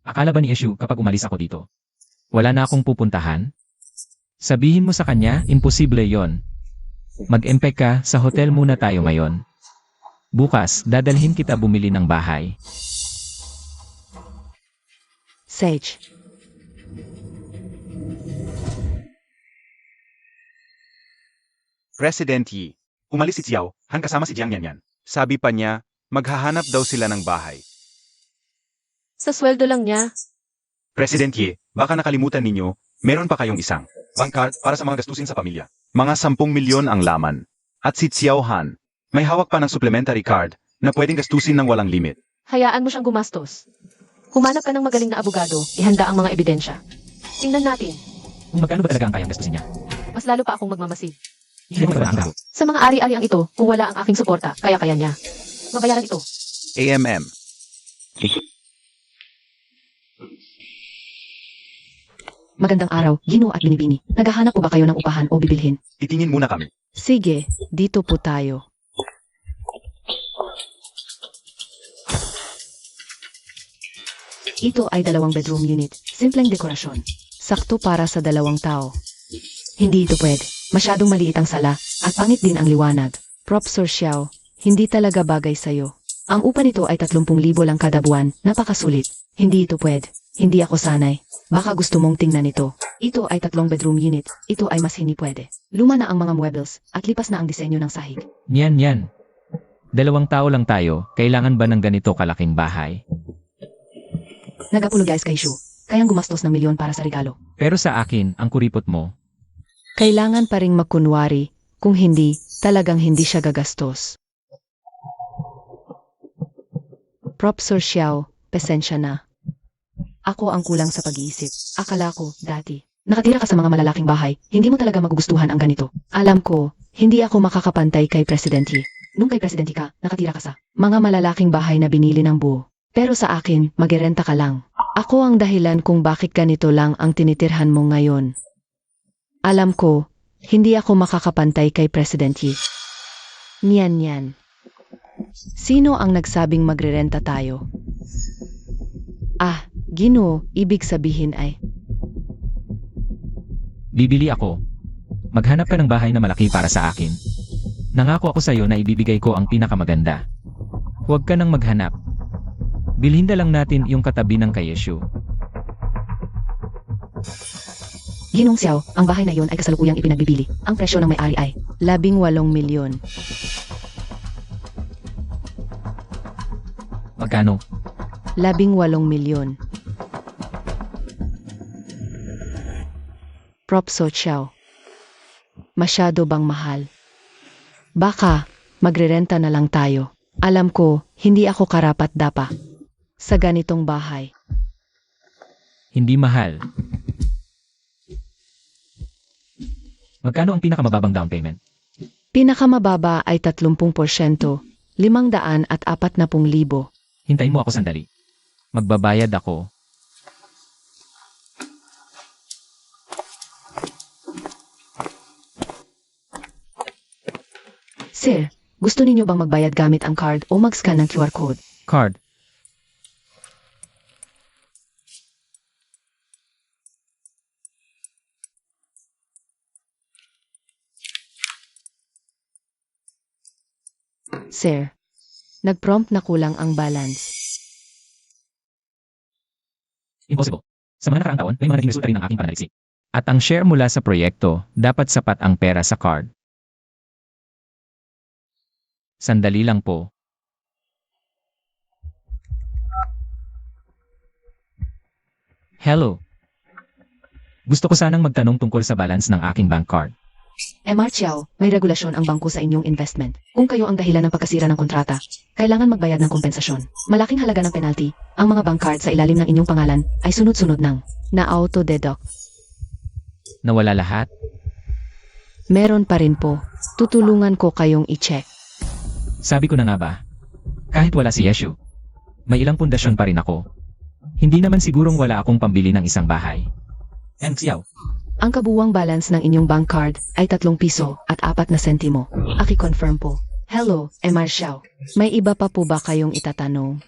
Akala ba ni Yeshu kapag umalis ako dito? Wala na akong pupuntahan? Sabihin mo sa kanya, imposible yon. Mag-empek ka, sa hotel muna tayo ngayon. Bukas, dadalhin kita bumili ng bahay. Sage, President Yi, umalis si Xiao, Han kasama si Jiang Yan. Sabi pa niya, maghahanap daw sila ng bahay. Sa sweldo lang niya, President Yi, baka nakalimutan ninyo, meron pa kayong isang bank card para sa mga gastusin sa pamilya. Mga 10 milyon ang laman. At si Xiao Han, may hawak pa ng supplementary card na pwedeng gastusin ng walang limit. hayaan mo siyang gumastos. Humanap ka ng magaling na abogado, ihanda ang mga ebidensya. Tingnan natin, Kung magkano ba talaga ang kayang gastusin niya? mas lalo pa akong magmamasid. Hindi mo ba ang lahat? Sa mga ari-ariang ito, kung wala ang aking suporta, kaya niya. Mabayaran ito. AMM. magandang araw, Gino at Binibini. Naghahanap po ba kayo ng upahan o bibilhin? Titingin muna kami. Sige, dito po tayo. Ito ay 2 bedroom unit, simpleng dekorasyon. Sakto para sa 2 tao. Hindi ito pwede. Masyadong maliit ang sala, at pangit din ang liwanag. Prof. Sir Xiao, hindi talaga bagay sa'yo. Ang upa nito ay 30,000 lang kada buwan, napakasulit. Hindi ito pwede. Hindi ako sanay. Baka gusto mong tingnan ito. Ito ay 3 bedroom unit. Ito ay mas hindi pwede. Luma na ang mga muebles, at lipas na ang disenyo ng sahig. Yan. 2 tao lang tayo, kailangan ba ng ganito kalaking bahay? Nag-apologize kay Shu. Kayang gumastos ng milyon para sa regalo. Pero sa akin, ang kuripot mo, Kailangan pa ring magkunwari. Kung hindi, talagang hindi siya gagastos. Prof. Sir Xiao, pasensya na. Ako ang kulang sa pag-iisip. Akala ko, dati. Nakatira ka sa mga malalaking bahay, hindi mo talaga magugustuhan ang ganito. Alam ko, hindi ako makakapantay kay Presidente. Nung kay Presidente ka, nakatira ka sa mga malalaking bahay na binili ng buo. Pero sa akin, magirenta ka lang. Ako ang dahilan kung bakit ganito lang ang tinitirhan mo ngayon. Alam ko, hindi ako makakapantay kay President Yi. Niyan. Sino ang nagsabing magrerenta tayo? Gino, ibig sabihin ay, bibili ako. Maghanap ka ng bahay na malaki para sa akin. Nangako ako sa'yo na ibibigay ko ang pinakamaganda. Huwag ka nang maghanap. Bilhin na lang natin yung katabi ng kay Yeshu. Ginong Xiao, ang bahay na iyon ay kasalukuyang ipinagbibili. Ang presyo ng may-ari ay 18 milyon. Magkano? 18 milyon. Propso Xiao. Masyado bang mahal? Baka, magrerenta na lang tayo. Alam ko, hindi ako karapat-dapat sa ganitong bahay. Hindi mahal. Magkano ang pinakamababang down payment? Pinakamababa ay 30%, 540,000. Hintayin mo ako sandali. Magbabayad ako. Sir, gusto ninyo bang magbayad gamit ang card o mag-scan ng QR code? Card. Sir, nag-prompt na kulang ang balance. Impossible. Sa mga nakaraang taon, may mga naging resulta rin ng aking pananaliksik. At ang share mula sa proyekto, dapat sapat ang pera sa card. Sandali lang po. Hello. Gusto ko sanang magtanong tungkol sa balance ng aking bank card. MR Chiao, may regulasyon ang bangko sa inyong investment. Kung kayo ang dahilan ng pagkasira ng kontrata, kailangan magbayad ng kompensasyon. Malaking halaga ng penalty. Ang mga bank card sa ilalim ng inyong pangalan ay sunod-sunod ng na-auto-deduct. Nawala lahat? Meron pa rin po. Tutulungan ko kayong i-check. Sabi ko na nga ba? Kahit wala si Yeshu, may ilang pundasyon pa rin ako. Hindi naman sigurong wala akong pambili ng isang bahay. And Xiao, Ang kabuwang balance ng inyong bank card ay 3 piso at 4 na sentimo. Aki-confirm po. Hello, MR Xiao. May iba pa po ba kayong itatanong?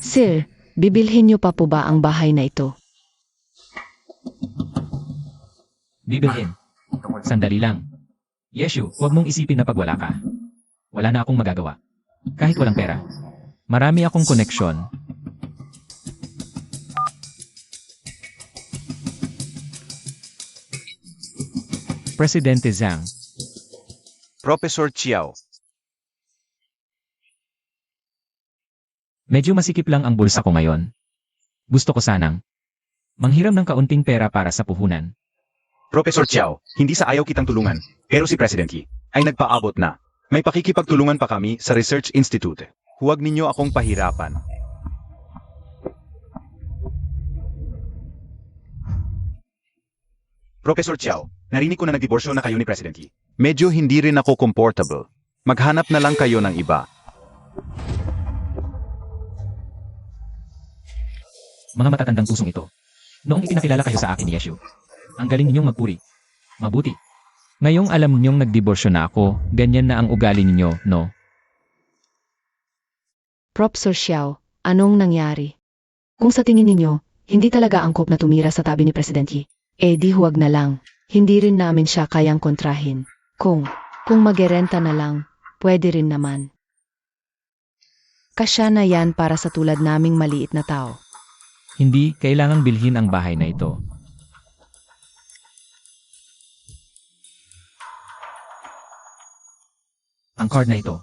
Sir, bibilhin niyo pa po ba ang bahay na ito? bibilhin. Sandali lang. Yeshu, huwag mong isipin na pag wala ka. Wala na akong magagawa. Kahit walang pera. Marami akong koneksyon. Presidente Zhang, Professor Chiao, medyo masikip lang ang bulsa ko ngayon. Gusto ko sanang manghiram ng kaunting pera para sa puhunan. Professor Chiao, hindi sa ayaw kitang tulungan, pero si President Yi ay nagpaabot na. May pakikipagtulungan pa kami sa Research Institute. Huwag ninyo akong pahirapan. Professor Chiao, narinig ko na nagdiborsyo na kayo ni President Yi. Medyo hindi rin ako comfortable. Maghanap na lang kayo ng iba. Mga matatandang pusong ito. Noong ipinakilala kayo sa akin ni Yeshu, ang galing ninyong magpuri. Mabuti. Ngayong alam ninyong nagdiborsyo na ako, ganyan na ang ugali ninyo, no? Professor Xiao, anong nangyari? Kung sa tingin ninyo, hindi talaga angkop na tumira sa tabi ni President Yi, di huwag na lang. Hindi rin namin siya kayang kontrahin. Kung magerenta na lang, pwede rin naman. Kasya na yan para sa tulad naming maliit na tao. Hindi kailangang bilhin ang bahay na ito. Ang card na ito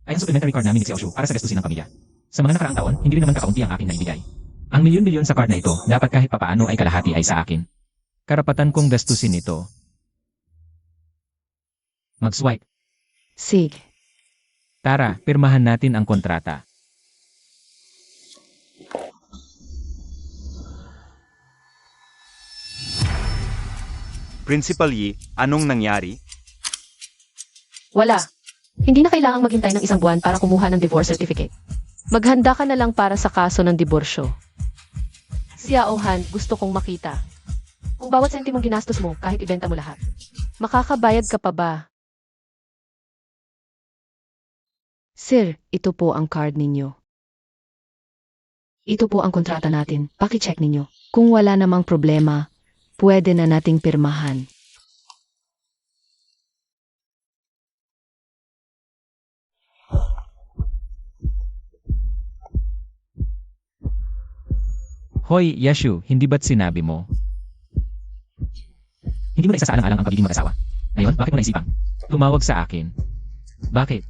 ay ang supplementary card namin ni Xiaoshu para sa gastusin ng pamilya. Sa mga nakaraang taon, hindi rin naman kakaunti ang aking naibigay. Ang milyon-milyon sa card na ito, dapat kahit papaano ay kalahati ay sa akin. Karapatan kong gastusin ito. Mag-swipe. Sig, Tara, pirmahan natin ang kontrata. Principal Yi, anong nangyari? Wala. Hindi na kailangang maghintay ng 1 buwan para kumuha ng divorce certificate. Maghanda ka na lang para sa kaso ng diborsyo. Xiao Han, gusto kong makita. Kung bawat sentimong ginastos mo, kahit ibenta mo lahat. Makakabayad ka pa ba? Sir, ito po ang card ninyo. Ito po ang kontrata natin. Paki-check ninyo. Kung wala namang problema, pwede na nating pirmahan. Hoy, Yashu, hindi ba't sinabi mo? Hindi mo na isasaalang-alang ang pagiging mag-asawa. Ngayon, bakit mo naisipang tumawag sa akin? Bakit?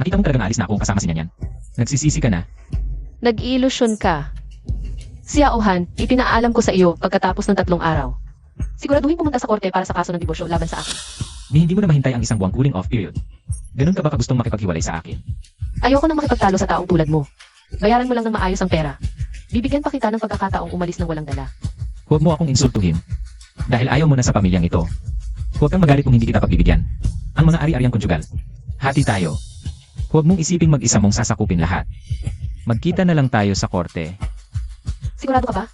Nakita mo talagang alis na ako kasama si Nyanyan. Nagsisisi ka na. Nag-iilusyon ka. Si Yaohan, ipinaalam ko sa iyo pagkatapos ng 3 araw. Siguraduhin pumunta sa korte para sa kaso ng diborsyo laban sa akin. Ni hindi mo na mahintay ang isang buwang cooling off period. Ganun ka ba kagustong makipaghiwalay sa akin? Ayoko nang makipagtalo sa taong tulad mo. Bayaran mo lang ng maayos ang pera. Bibigyan pa kita ng pagkakataong umalis ng walang dala. Huwag mo akong insultuhin. Dahil ayaw mo na sa pamilyang ito. Huwag kang magalit kung hindi kita pagbibigyan. Ang mga ari-ariang konjugal. Hati tayo. Huwag mong isiping mag-isa mong sasakupin lahat. Magkita na lang tayo sa korte. Sigurado ka ba?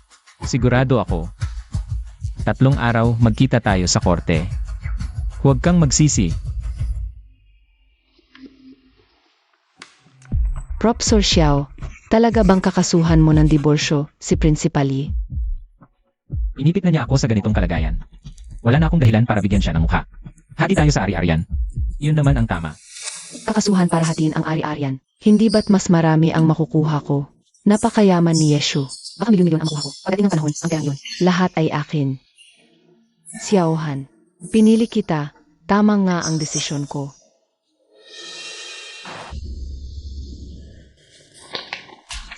Sigurado ako. 3 araw magkita tayo sa korte. Huwag kang magsisi. Professor Xiao, talaga bang kakasuhan mo ng diborsyo si Principal Yi? Inipit na niya ako sa ganitong kalagayan. Wala na akong dahilan para bigyan siya ng mukha. Hati tayo sa ari-arian. Yun naman ang tama. Kakasuhan para hatiin ang ari-arian. Hindi ba't mas marami ang makukuha ko? Napakayaman ni Yeshu. Baka milyon-milyon ang makuha ko. Pagdating ng panahon, ang perang yun. Lahat ay akin. Xiaohan, pinili kita. Tama nga ang desisyon ko.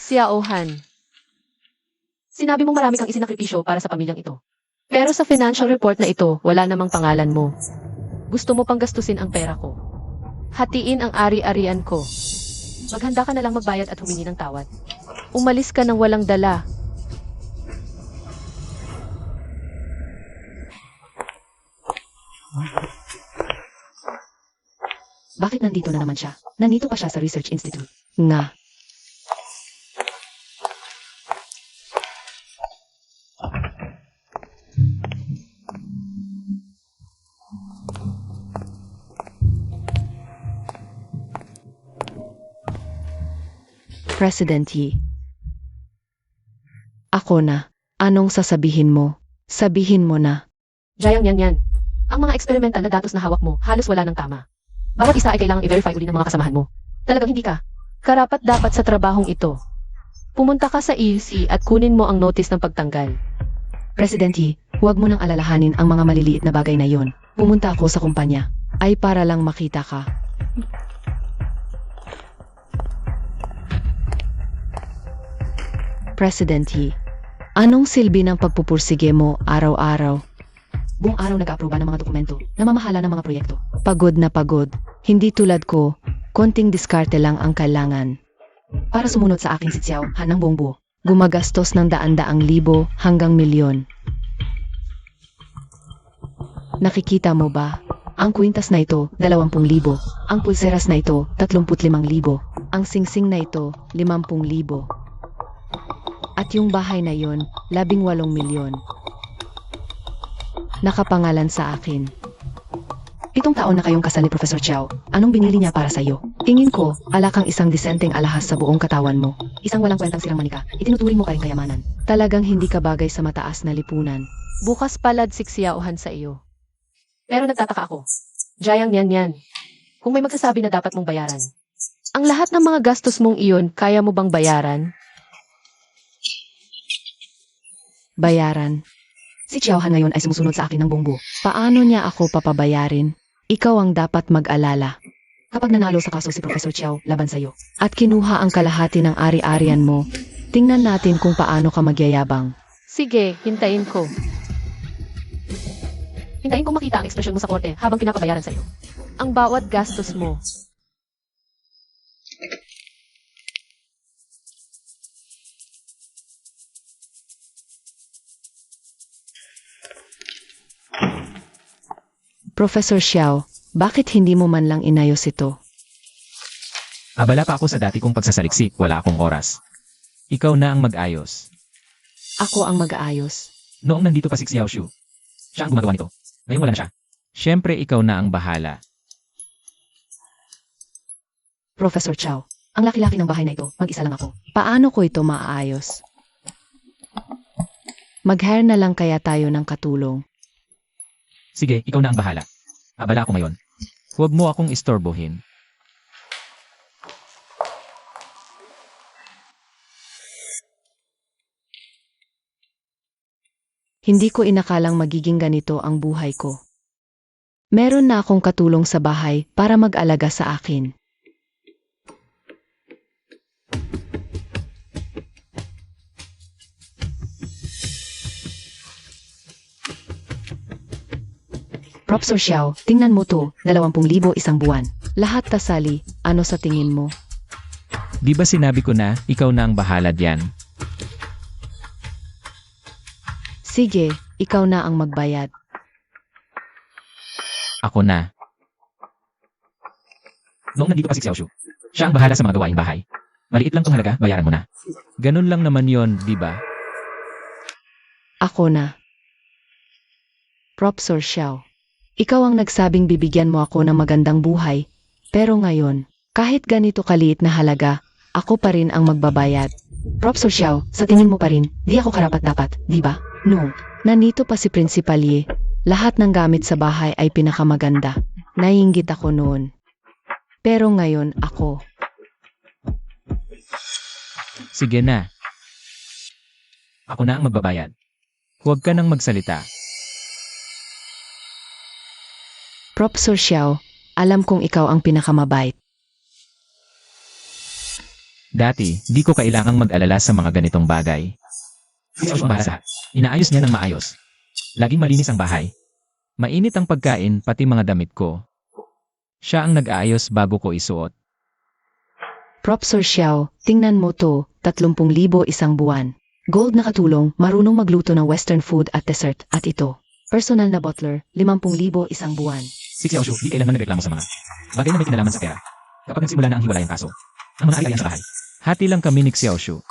Si Yaohan. Sinabi mong marami kang isinakripisyo para sa pamilyang ito. Pero sa financial report na ito, wala namang pangalan mo. Gusto mo pang gastusin ang pera ko. Hatiin ang ari-arian ko. Maghanda ka na lang magbayad at humingi ng tawad. Umalis ka ng walang dala. Bakit nandito na naman siya? Nandito pa siya sa Research Institute. Nga. President Yi. Ako na. Anong sasabihin mo? Sabihin mo na. Jayang yan. Ang mga experimental na datos na hawak mo, halos wala ng tama. Bawat isa ay kailangang i-verify uli ng mga kasamahan mo. Talagang hindi ka. Karapat dapat sa trabahong ito. Pumunta ka sa EUC at kunin mo ang notice ng pagtanggal. President Yi, huwag mo nang alalahanin ang mga maliliit na bagay na yon. Pumunta ako sa kumpanya. Ay para lang makita ka. President Yi, anong silbi ng pagpupursige mo araw-araw? Buong araw nag-aproba ng mga dokumento, namamahala ng mga proyekto. Pagod na pagod. Hindi tulad ko, konting diskarte lang ang kailangan. Para sumunod sa aking sityaw, hanang buong buo. Gumagastos ng daan-daang libo hanggang milyon. Nakikita mo ba? Ang kwintas na ito, 20,000. Ang pulseras na ito, 35,000. Ang singsing na ito, 50,000. At yung bahay na yon, 18 milyon. Nakapangalan sa akin. 7 taon na kayong kasal ni Professor Chiao. Anong binili niya para sa'yo? Tingin ko, ala kang isang disenteng alahas sa buong katawan mo. Isang walang kwentang sirang manika. Itinuturing mo ka rin kayamanan. Talagang hindi ka bagay sa mataas na lipunan. Bukas palad siksiyauhan sa iyo. Pero nagtataka ako. Jayang yan. Kung may magsasabi na dapat mong bayaran. Ang lahat ng mga gastos mong iyon, kaya mo bang bayaran? Bayaran. Si Chiaohan ngayon ay sumusunod sa akin ng bongbo. Paano niya ako papabayarin? Ikaw ang dapat mag-alala. Kapag nanalo sa kaso si Professor Chiao laban sa iyo. At kinuha ang kalahati ng ari-arian mo, tingnan natin kung paano ka magyayabang. Sige, hintayin ko. Hintayin kong makita ang ekspresyon mo sa korte habang pinapabayaran sa iyo. Ang bawat gastos mo. Professor Xiao, bakit hindi mo man lang inayos ito? Abala pa ako sa dati kong pagsasaliksik, wala akong oras. Ikaw na ang mag-ayos. Ako ang mag-aayos. Noong nandito pa si Xiaoshu, siya ang gumagawa nito. Ngayon wala na siya. Siyempre ikaw na ang bahala. Professor Chiao, ang laki-laki ng bahay na ito, mag-isa lang ako. Paano ko ito maaayos? Mag-hire na lang kaya tayo ng katulong. Sige, ikaw na ang bahala. Abala ako ngayon. Huwag mo akong istorbohin. Hindi ko inakalang magiging ganito ang buhay ko. Meron na akong katulong sa bahay para mag-alaga sa akin. Professor Xiao, tingnan mo to, 20,000 isang buwan. Lahat tasali, ano sa tingin mo? Di ba sinabi ko na, ikaw na ang bahala diyan? Sige, ikaw na ang magbayad. Ako na. Noong nandito pa si Xiaoshu, siya ang bahala sa mga gawaing bahay. Maliit lang tong halaga, bayaran mo na. Ganun lang naman yon, di ba? Ako na. Professor Xiao, ikaw ang nagsabing bibigyan mo ako ng magandang buhay, pero ngayon, kahit ganito kaliit na halaga, ako pa rin ang magbabayad. Professor Xiao, sa tingin mo pa rin, di ako karapat-dapat, di ba? No. Nandito pa si Principal Ye. Lahat ng gamit sa bahay ay pinakamaganda. Naiinggit ako noon. Pero ngayon, ako. Sige na. Ako na ang magbabayad. Huwag ka nang magsalita. Professor Xiao, alam kong ikaw ang pinakamabait. Dati, di ko kailangang mag-alala sa mga ganitong bagay. Si Xiaoshu ang bahala sa lahat. Inaayos niya ng maayos. Laging malinis ang bahay. Mainit ang pagkain, pati mga damit ko. Siya ang nag-aayos bago ko isuot. Professor Xiao, tingnan mo to, 30,000 isang buwan. Gold na katulong, marunong magluto ng western food at dessert, at ito. Personal na butler, 50,000 isang buwan. Si Xiaoshu, di kailanman nagreklamo sa mga bagay na may kinalaman sa pera. Kapag nagsimula na ang hiwalayang kaso, ang mga ari-arian sa bahay. Hati lang kami ni Xiaoshu.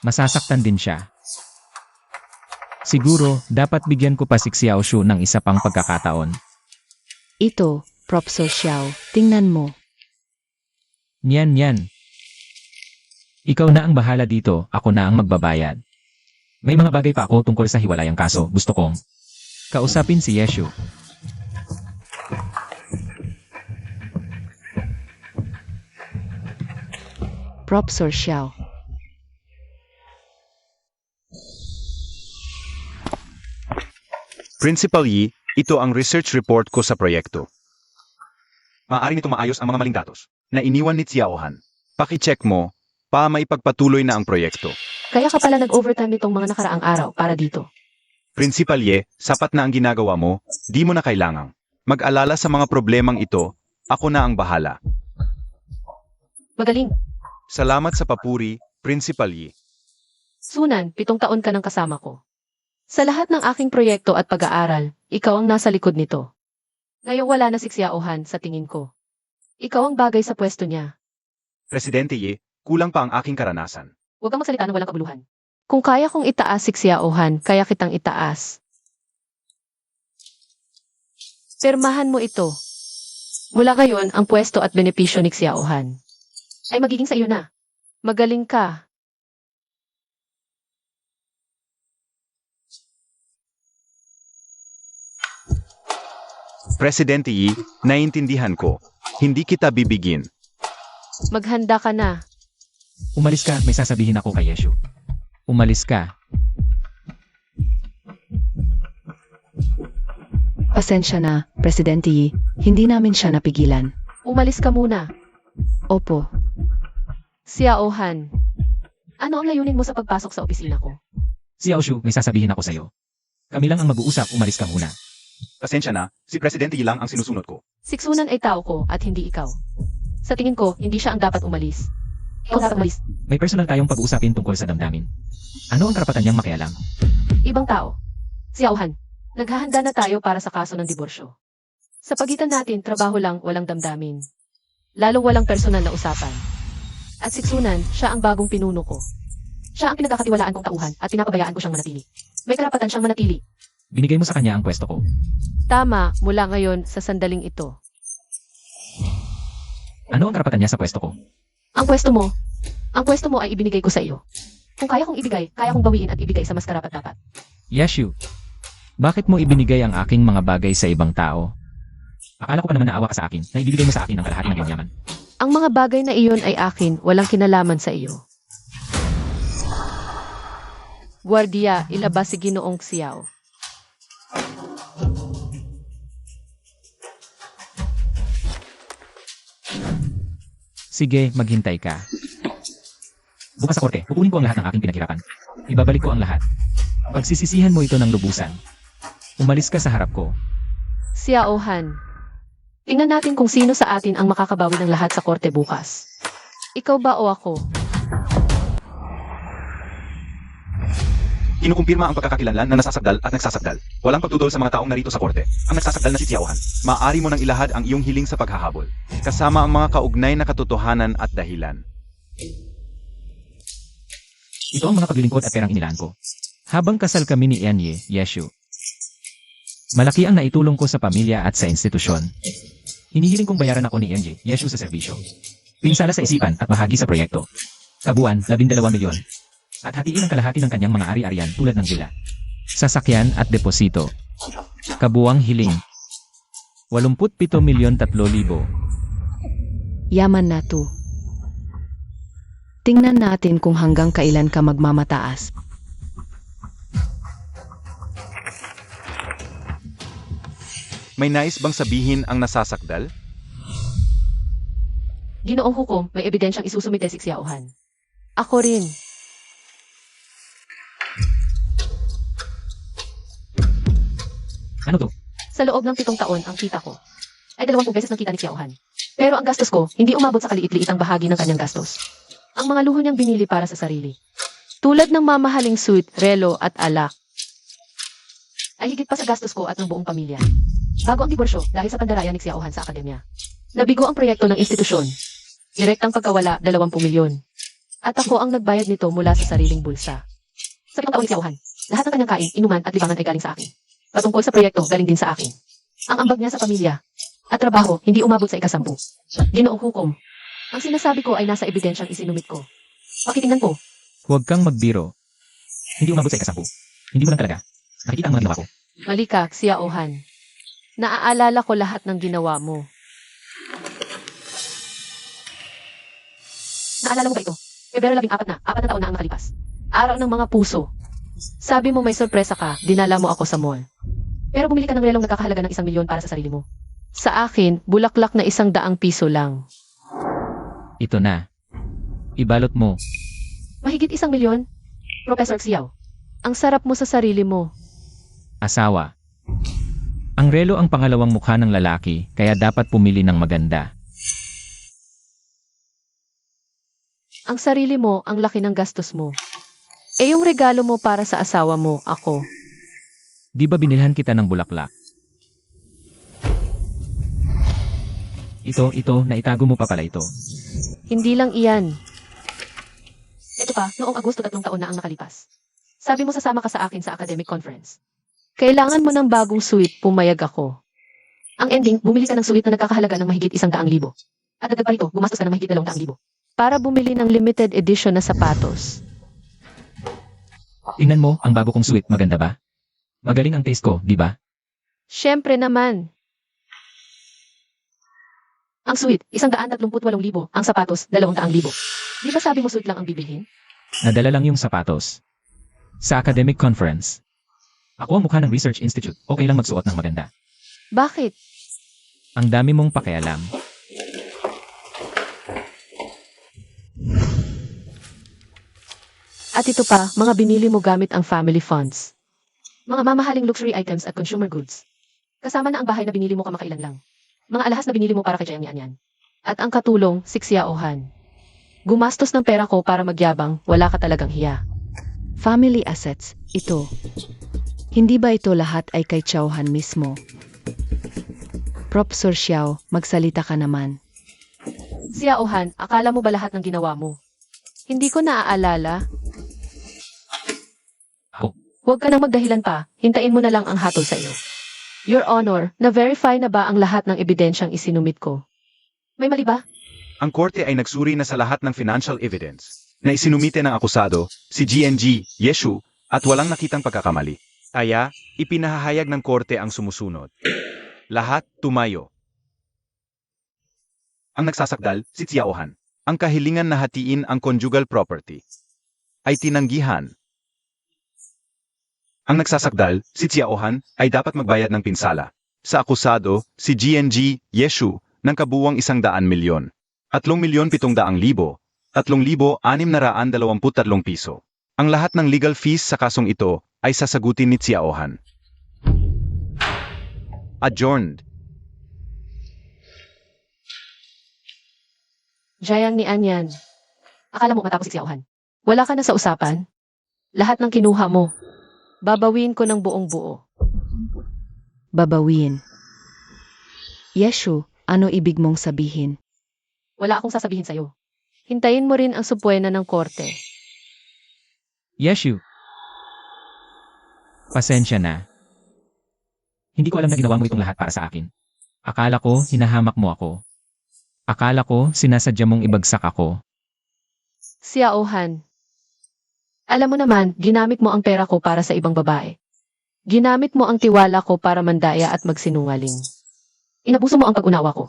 Masasaktan din siya. Siguro, dapat bigyan ko pa si Xiaoshu ng isa pang pagkakataon. Ito, Professor Xiao, tingnan mo. Yan. Ikaw na ang bahala dito, ako na ang magbabayad. May mga bagay pa ako tungkol sa hiwalayang kaso, gusto kong kausapin si Yeshu. Professor Xiao. Principal Yi, ito ang research report ko sa proyekto. Maaari nito maayos ang mga maling datos na iniwan ni Xiaohan. Paki-check mo, pa maipagpatuloy na ang proyekto. Kaya ka pala nag-overtime nitong mga nakaraang araw para dito. Principal Ye, sapat na ang ginagawa mo, di mo na kailangang mag-alala sa mga problemang ito, ako na ang bahala. Magaling. Salamat sa papuri, Principal Yi. Sunan, 7 taon ka nang kasama ko. Sa lahat ng aking proyekto at pag-aaral, ikaw ang nasa likod nito. Ngayong wala na si Xiaohan sa tingin ko. Ikaw ang bagay sa pwesto niya. Presidente Ye, kulang pa ang aking karanasan. Huwag kang magsalita ng walang kabuluhan. Kung kaya kong itaas si Xiaohan, kaya kitang itaas. Pirmahan mo ito. Mula ngayon, ang pwesto at benepisyo ni Xiaohan ay magiging sa iyo na. Magaling ka. Presidente Yi, naiintindihan ko. Hindi kita bibigin. Maghanda ka na. Umalis ka, may sasabihin ako kay Yeshu. Umalis ka. Pasensya na, Presidente Yi. Hindi namin siya napigilan. Umalis ka muna. Opo. Xiaohan. Ano ang layunin mo sa pagpasok sa opisina ko? Xiaoshu, may sasabihin ako sa'yo. Kami lang ang mag-uusap, umalis ka muna. Pasensya na, si Presidente Yi lang ang sinusunod ko. Siksunan ay tao ko at hindi ikaw. Sa tingin ko, hindi siya ang dapat umalis. Ikaw dapat umalis. May personal tayong pag-uusapin tungkol sa damdamin. Ano ang karapatan niyang makialam? Ibang tao. Xiaohan, naghahanda na tayo para sa kaso ng diborsyo. Sa pagitan natin, trabaho lang, walang damdamin. Lalong walang personal na usapan. At siksunan, siya ang bagong pinuno ko. Siya ang pinagkakatiwalaan kong tauhan at pinapabayaan ko siyang manatili. May karapatan siyang manatili. Binigay mo sa kanya ang pwesto ko. Tama, mula ngayon sa sandaling ito. Ano ang karapatan niya sa pwesto ko? Ang pwesto mo ay ibinigay ko sa iyo. Kung kaya kong ibigay, kaya kong bawiin at ibigay sa mas karapat-dapat. Yeshu, bakit mo ibinigay ang aking mga bagay sa ibang tao? Akala ko pa naman naawa ka sa akin na ibibigay mo sa akin ang kalahati ng iyong yaman. Ang mga bagay na iyon ay akin, walang kinalaman sa iyo. Guardia, ilabas si Ginoong Xiao. Sige, maghintay ka. Bukas sa korte, kukunin ko ang lahat ng aking pinaghirapan. Ibabalik ko ang lahat. Pagsisisihan mo ito ng lubusan. Umalis ka sa harap ko. Xiao Han. Tingnan natin kung sino sa atin ang makakabawi ng lahat sa korte bukas. Ikaw ba o ako? Kinukumpirma ang pagkakakilanlan na nasasagdal at nagsasagdal. Walang pagtutol sa mga taong narito sa korte. Ang nagsasagdal na si Xiaohan. Maaari mo nang ilahad ang iyong hiling sa paghahabol. Kasama ang mga kaugnay na katotohanan at dahilan. Ito ang mga paglilingkod at perang inilaan ko. Habang kasal kami ni Enye, Yeshu. Malaki ang naitulong ko sa pamilya at sa institusyon. Hinihiling kong bayaran ako ni Enye, Yeshu sa serbisyo. Pinsala sa isipan at bahagi sa proyekto. Kabuuan, 12 milyon. At hatiin ang kalahati ng kanyang mga ari-arian tulad ng villa, sasakyan at deposito. Kabuang hiling. 87,300,000. Yaman na to. Tingnan natin kung hanggang kailan ka magmamataas. May nais bang sabihin ang nasasakdal? Ginoong hukom, may ebidensyang isusumite si Xiao Han. Ako rin. Ano to? Sa loob ng 7 taon, ang kita ko ay 20 beses ng kita ni Xiao Han. Pero ang gastos ko, hindi umabot sa kaliit-liitang bahagi ng kanyang gastos. Ang mga luho niyang binili para sa sarili. Tulad ng mamahaling suit, relo at alak. Ay higit pa sa gastos ko at ng buong pamilya. Bago ang diborsyo dahil sa pandaraya ni Xiao Han sa akademya. Nabigo ang proyekto ng institusyon. Direktang pagkawala, 20 milyon. At ako ang nagbayad nito mula sa sariling bulsa. Sa 7 taon ni Xiao Han, lahat ng kanyang kain, inuman at libangan ay galing sa akin. Patungkol sa proyekto, galing din sa akin. Ang ambag niya sa pamilya at trabaho, hindi umabot sa 10. Ginoong hukom. Ang sinasabi ko ay nasa ebidensyang isinumit ko. Pakitingnan po. Huwag kang magbiro. Hindi umabot sa 10. Hindi mo lang talaga. Nakikita ang mga ginawa ko. Mali ka, Xiao Han. Naaalala ko lahat ng ginawa mo. Naalala mo ba ito? Pebrero 14 na, 4 na taon na ang nakalipas. Araw ng mga puso. Sabi mo may sorpresa ka, dinala mo ako sa mall. Pero bumili ka ng relong nagkakahalaga ng 1 milyon para sa sarili mo. Sa akin, bulaklak na 100 piso lang. Ito na. Ibalot mo. Mahigit 1 milyon? Professor Xiao, ang sarap mo sa sarili mo. Asawa. Ang relo ang pangalawang mukha ng lalaki, kaya dapat pumili ng maganda. Ang sarili mo, ang laki ng gastos mo. Eh yung regalo mo para sa asawa mo, ako. Di ba binilhan kita ng bulaklak? Ito, naitago mo pa pala ito. Hindi lang iyan. Ito pa, noong Agosto 3 taon na ang nakalipas. Sabi mo sasama ka sa akin sa academic conference. Kailangan mo ng bagong suite, pumayag ako. Ang ending, bumili ka ng suite na nagkakahalaga ng mahigit 100,000. At dagdag pa rito, gumastos ka ng mahigit 200,000. Para bumili ng limited edition na sapatos. Tingnan mo, ang bago kong suit, maganda ba? Magaling ang taste ko, di ba? Siyempre naman. Ang suite, 138,000. Ang sapatos, 200,000. Di ba sabi mo suite lang ang bibilhin? Nadala lang yung sapatos. Sa academic conference. Ako ang mukha ng Research Institute, okay lang magsuot ng maganda. Bakit? Ang dami mong pakialam. At ito pa, mga binili mo gamit ang family funds. Mga mamahaling luxury items at consumer goods. Kasama na ang bahay na binili mo kamakailan lang. Mga alahas na binili mo para kay Jiang Yan. At ang katulong, si Xiao Han. Gumastos ng pera ko para magyabang, wala ka talagang hiya. Family assets, ito. Hindi ba ito lahat ay kay Xiao Han mismo? Professor Xiao, magsalita ka naman. Xiao Han, akala mo ba lahat ng ginawa mo? Hindi ko naaalala. Ako. Huwag ka nang magdahilan pa, hintayin mo na lang ang hatol sa iyo. Your Honor, na-verify na ba ang lahat ng ebidensyang isinumit ko? May mali ba? Ang korte ay nagsuri na sa lahat ng financial evidence na isinumite ng akusado, si GNG, Yeshu, at walang nakitang pagkakamali. Kaya, ipinahahayag ng korte ang sumusunod. Lahat tumayo. Ang nagsasakdal, si Xiao Han. Ang kahilingan na hatiin ang conjugal property ay tinanggihan. Ang nagsasakdal, si Xiaohan, ay dapat magbayad ng pinsala. Sa akusado, si GNG, Yeshu, ng kabuwang 100 milyon. 3,700,000, 3,623 piso. Ang lahat ng legal fees sa kasong ito ay sasagutin ni Xiaohan. Adjourned. Jayang ni Anyan. Akala mo matapos si Xiaohan. Wala ka na sa usapan? Lahat ng kinuha mo. Babawin ko ng buong buo. Babawin. Yeshu, ano ibig mong sabihin? Wala akong sasabihin sa'yo. Hintayin mo rin ang supwena ng korte. Yeshu. Pasensya na. Hindi ko alam na ginawa mo itong lahat para sa akin. Akala ko, hinahamak mo ako. Akala ko, sinasadya mong ibagsak ako. Xiaohan. Alam mo naman, ginamit mo ang pera ko para sa ibang babae. Ginamit mo ang tiwala ko para mandaya at magsinungaling. Inabuso mo ang pag-unawa ko.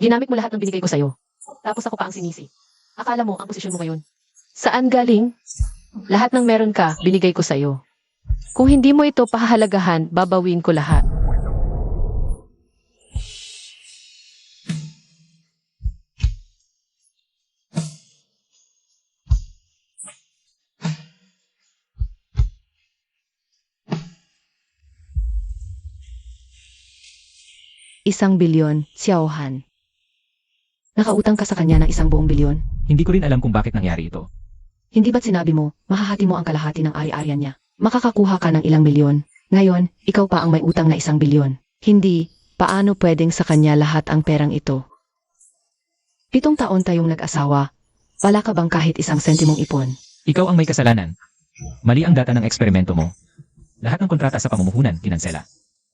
Ginamit mo lahat ng binigay ko sa'yo. Tapos ako pa ang sinisi. Akala mo ang posisyon mo ngayon. Saan galing? Lahat ng meron ka, binigay ko sa'yo. Kung hindi mo ito pahahalagahan, babawin ko lahat. Isang bilyon, Xiaohan. Nakautang ka sa kanya ng 1 bilyon? Hindi ko rin alam kung bakit nangyari ito. Hindi ba't sinabi mo, mahahati mo ang kalahati ng ari-arian niya? Makakakuha ka ng ilang milyon. Ngayon, ikaw pa ang may utang na 1 bilyon. Hindi, paano pwedeng sa kanya lahat ang perang ito? 7 taon tayong nag-asawa. Wala ka bang kahit 1 sentimong ipon? Ikaw ang may kasalanan. Mali ang data ng eksperimento mo. Lahat ng kontrata sa pamumuhunan, kinansela.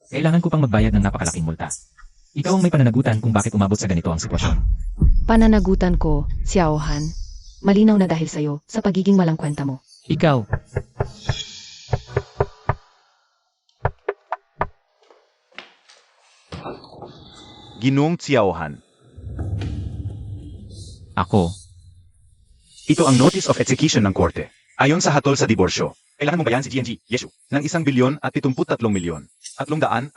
Kailangan ko pang magbayad ng napakalaking multa. Ikaw ang may pananagutan kung bakit umabot sa ganito ang sitwasyon. Pananagutan ko, Xiaohan. Malinaw na dahil sa'yo, sa pagiging walang kwenta mo. Ikaw, Ginoong Xiaohan. ako, Ito ang Notice of Execution ng korte. Ayon sa hatol sa diborsyo, kailangan mong bayan si GNG, Yeshu, ng 1 bilyon at 73 milyon, 362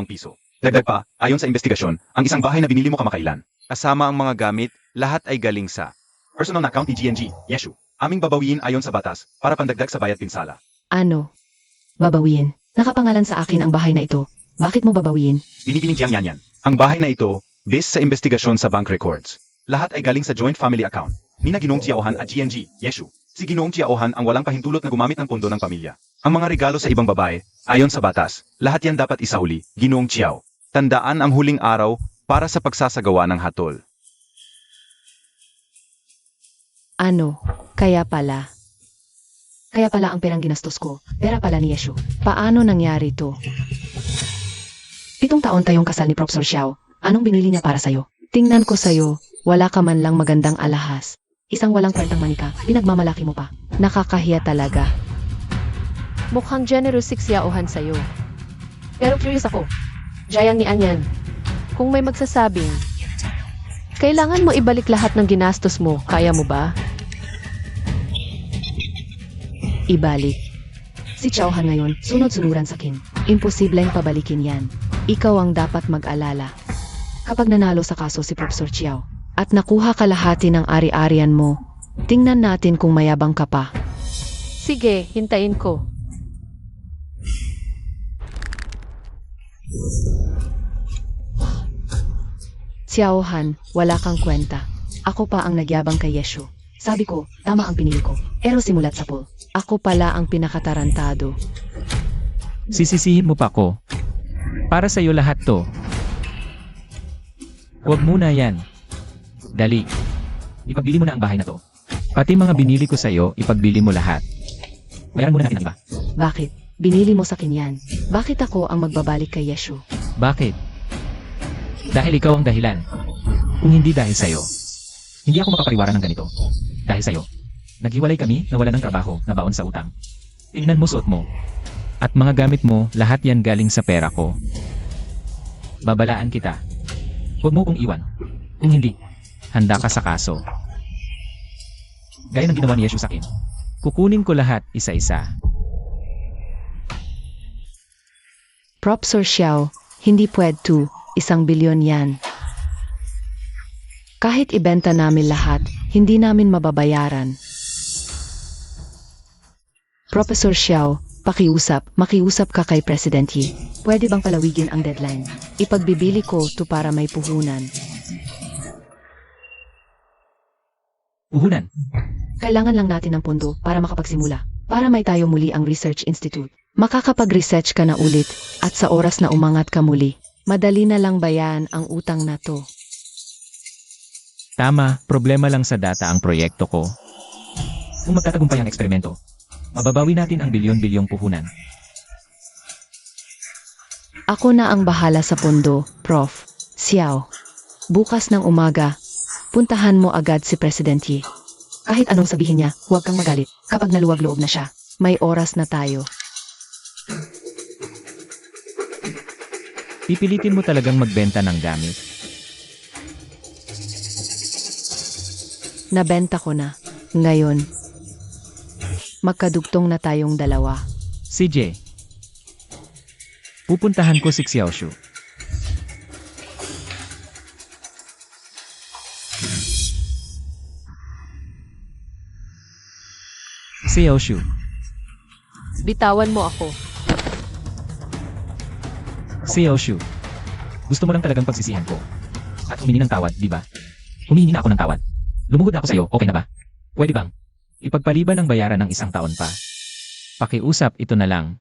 piso. Dagdag pa, ayon sa investigasyon, ang isang bahay na binili mo kamakailan. Kasama ang mga gamit, lahat ay galing sa personal na account ni GNG, Yeshu. Aming babawiin ayon sa batas, para pandagdag sa bayad pinsala. Ano? Babawiin. Nakapangalan sa akin ang bahay na ito. Bakit mo babawiin? Binibining Jiang Yan. Ang bahay na ito, based sa investigasyon sa bank records. Lahat ay galing sa joint family account. Nina Ginoong Xiaohan at GNG, Yeshu. Si Ginoong Xiaohan ang walang pahintulot na gumamit ng pondo ng pamilya. Ang mga regalo sa ibang babae, ayon sa batas, lahat yan dapat isauli, Ginoong Xiao. Tandaan ang huling araw para sa pagsasagawa ng hatol. Ano? Kaya pala. Kaya pala ang perang ginastos ko. Pera pala ni Yeshu. Paano nangyari to? 7 taon tayong kasal ni Professor Xiao. Anong binili niya para sa'yo? Tingnan ko sa'yo, wala ka man lang magandang alahas. Isang walang kwentang manika, pinagmamalaki mo pa. Nakakahiya talaga. Mukhang generous si Xiaohan sa'yo. Pero curious ako. Jayang ni Anyan. Kung may magsasabing, kailangan mo ibalik lahat ng ginastos mo, kaya mo ba? Ibalik. Si Xiaohan ngayon, sunod-sunuran sa akin. Imposibleng pabalikin yan. Ikaw ang dapat mag-alala. Kapag nanalo sa kaso si Professor Xiao, at nakuha kalahati ng ari-arian mo, tingnan natin kung mayabang ka pa. Sige, hintayin ko. Xiaohan, wala kang kwenta. Ako pa ang nagyabang kay Yeshu. Sabi ko, tama ang pinili ko. Pero simulat sa pool. Ako pala ang pinakatarantado. sisisihin mo pa ko. Para sa'yo lahat to. Huwag muna yan. Dali. Ipagbili mo na ang bahay na to. Pati mga binili ko sa'yo, ipagbili mo lahat. Bayaran muna natin ang iba. Bakit? Binili mo sa akin yan. Bakit ako ang magbabalik kay Yeshu? Bakit? Dahil ikaw ang dahilan. Kung hindi dahil sa'yo, hindi ako makapariwara ng ganito. Dahil sa'yo, naghiwalay kami, nawalan ng trabaho, nabaon sa utang. Tingnan mo suot mo. At mga gamit mo, lahat yan galing sa pera ko. Babalaan kita. Huwag mo kong iwan. Kung hindi, handa ka sa kaso. Gaya ng ginawa ni Yeshu sa akin. Kukunin ko lahat isa-isa. Professor Xiao, hindi pwede, 1 bilyon yan. Kahit ibenta namin lahat, hindi namin mababayaran. Professor Xiao, makiusap ka kay President Yi. Pwede bang palawigin ang deadline? Ipagbibili ko to para may puhunan. Puhunan. Kailangan lang natin ng pondo para makapagsimula. Para may tayo muli ang Research Institute. Makakapag-research ka na ulit at sa oras na umangat ka muli. Madali na lang bayan ang utang na to. Tama, problema lang sa data ang proyekto ko. Kung magtatagumpay ang eksperimento, mababawi natin ang bilyon-bilyong puhunan. Ako na ang bahala sa pondo, Prof. Xiao. Bukas ng umaga, puntahan mo agad si President Yi. Kahit anong sabihin niya, huwag kang magalit. Kapag naluwag-loob na siya, may oras na tayo. Pipilitin mo talagang magbenta ng gamit. Nabenta ko na. Ngayon, magkadugtong na tayong dalawa. CJ. Pupuntahan ko si Xiaoshu. Xiaoshu. Bitawan mo ako. Xiaoshu. Gusto mo lang talagang pagsisihan ko. At humingi ng tawad, di ba? Humingi na ako ng tawad. Lumuhod ako sa'yo, okay na ba? Pwede bang? Ipagpaliban ng bayaran ng 1 taon pa. Pakiusap, ito na lang.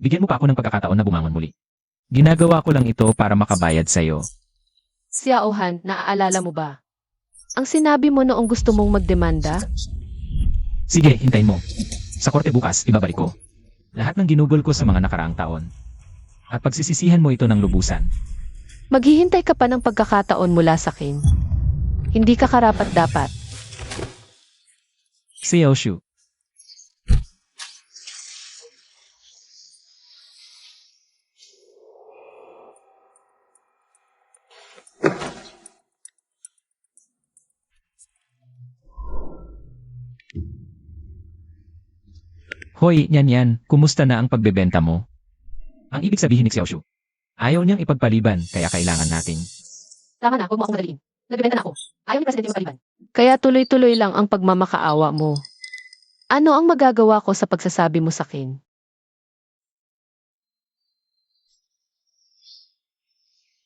Bigyan mo pa ako ng pagkakataon na bumangon muli. Ginagawa ko lang ito para makabayad sa'yo. Xiao Han, naaalala mo ba? Ang sinabi mo noong gusto mong magdemanda? Sige, hintayin mo. Sa korte bukas, ibabalik ko. Lahat ng ginugol ko sa mga nakaraang taon. At pagsisisihan mo ito ng lubusan. Maghihintay ka pa ng pagkakataon mula sa akin. Hindi ka karapat-dapat. Xiaoshu. Hoy, yan, kumusta na ang pagbebenta mo? Ang ibig sabihin ni Xiaoshu, ayaw niyang ipagpaliban, kaya kailangan natin. Tama na, huwag mo akong madaliin. Nagbebenta na ako. Ayaw ni Presidente magpaliban. Kaya tuloy-tuloy lang ang pagmamakaawa mo. Ano ang magagawa ko sa pagsasabi mo sa akin?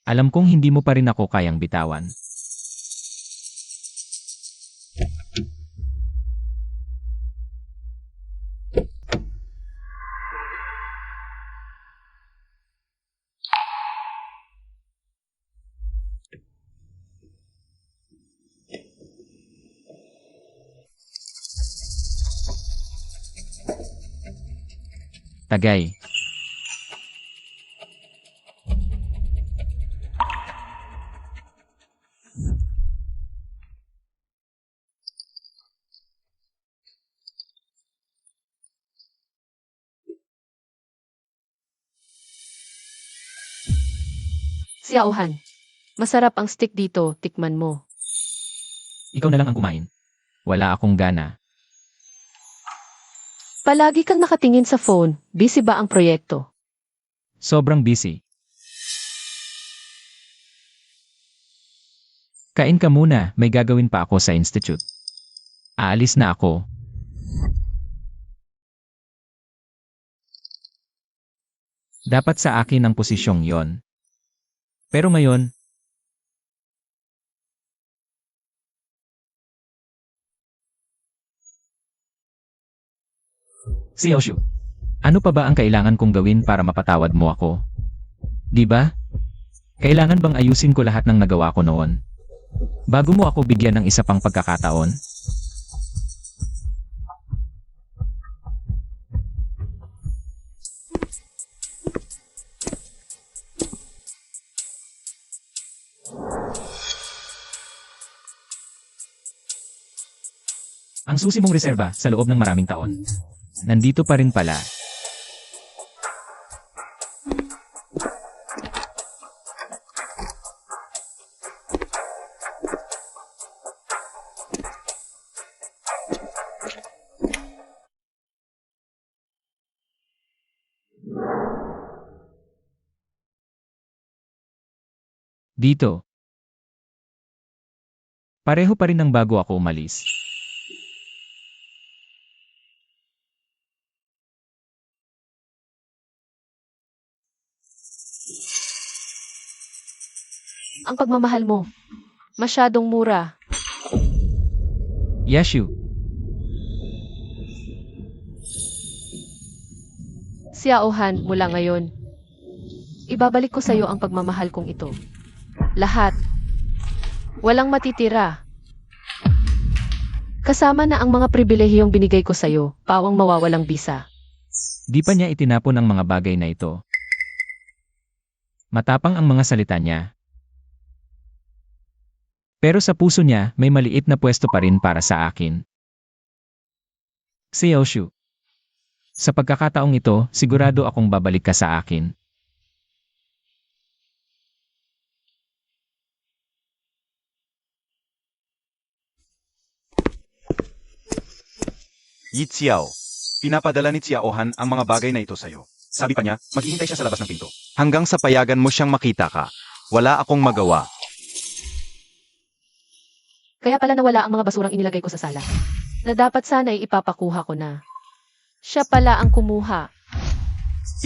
Alam kong hindi mo pa rin ako kayang bitawan. Tagay. Xiao Han, masarap ang steak dito, tikman mo. Ikaw na lang ang kumain. Wala akong gana. Palagi kang nakatingin sa phone, busy ba ang proyekto? Sobrang busy. Kain ka muna, may gagawin pa ako sa institute. Aalis na ako. Dapat sa akin ang posisyong yon. Pero ngayon, Xiaoshu, ano pa ba ang kailangan kong gawin para mapatawad mo ako? Di ba? Kailangan bang ayusin ko lahat ng nagawa ko noon? Bago mo ako bigyan ng isa pang pagkakataon? Ang susi mong reserba sa loob ng maraming taon. Nandito pa rin pala. Dito. Pareho pa rin ng bago ako umalis. Ang pagmamahal mo. Masyadong mura. Yashu, Xiaohan, mula ngayon. Ibabalik ko sa'yo ang pagmamahal kong ito. Lahat. Walang matitira. Kasama na ang mga pribilehiyong binigay ko sa'yo, pawang mawawalang bisa. di pa niya itinapon ang mga bagay na ito. Matapang ang mga salita niya. Pero sa puso niya, may maliit na pwesto pa rin para sa akin. Xiaoshu. Sa pagkakataong ito, sigurado akong babalik ka sa akin. Yi Xiao. Pinapadala ni Xiaohan ang mga bagay na ito sa'yo. Sabi pa niya, maghihintay siya sa labas ng pinto. Hanggang sa payagan mo siyang makita ka. Wala akong magawa. Kaya pala nawala ang mga basurang inilagay ko sa sala. Na dapat sana'y ipapakuha ko na. Siya pala ang kumuha.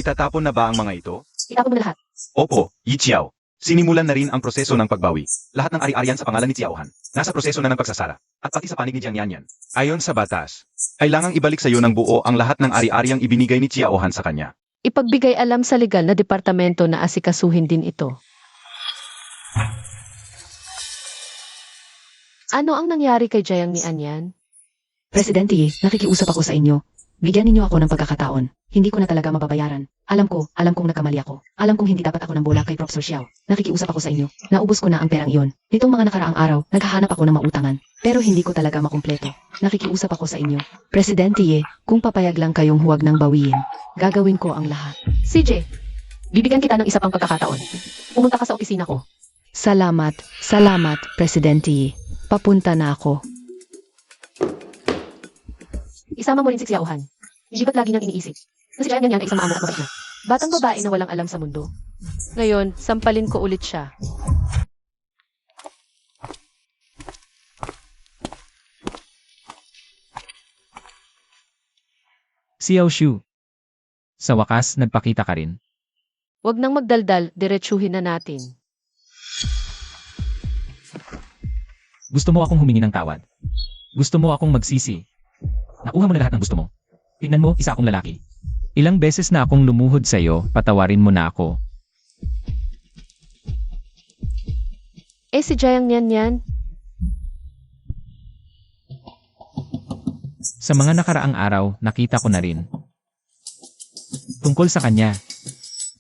Itatapon na ba ang mga ito? Itapon mo na lahat. Opo, Yi Xiao. Sinimulan na rin ang proseso ng pagbawi. Lahat ng ari-arian sa pangalan ni Xiaohan. Nasa proseso na ng pagsasara. At pati sa panig ni Jiang Yanyan. Ayon sa batas, kailangang ibalik sa iyo ng buo ang lahat ng ari-ariang ibinigay ni Xiaohan sa kanya. Ipagbigay alam sa legal na departamento na asikasuhin din ito. Ano ang nangyari kay Jiang ni Anyan? Presidente, nakikiusap ako sa inyo. Bigyan ninyo ako ng pagkakataon. Hindi ko na talaga mababayaran. Alam kong nagkamali ako. Alam kong hindi dapat ako ng bola kay Professor Xiao. Nakikiusap ako sa inyo. Naubos ko na ang perang iyon. Nitong mga nakaraang araw, naghahanap ako ng mautangan. Pero hindi ko talaga makumpleto. Nakikiusap ako sa inyo. Presidente, kung papayag lang kayong huwag nang bawiin, gagawin ko ang lahat. CJ, bibigyan kita ng isa pang pagkakataon. Pumunta ka sa opisina ko. Salamat, Presidente. Papunta na ako. Isama mo rin si Xiaohan. Hindi ba't lagi niyang iniisip? Na si Jiang Yanyan ay isang maamo at mabait na. Batang babae na walang alam sa mundo. Ngayon, sampalin ko ulit siya. Xiaoshu. Sa wakas, nagpakita ka rin. Huwag nang magdaldal, diretsuhin na natin. Gusto mo akong humingi ng tawad. Gusto mo akong magsisi. Nakuha mo na lahat ng gusto mo. Tingnan mo, isa akong lalaki. Ilang beses na akong lumuhod sa iyo, patawarin mo na ako. Si Jiang Yanyan, Sa mga nakaraang araw, nakita ko na rin. Tungkol sa kanya.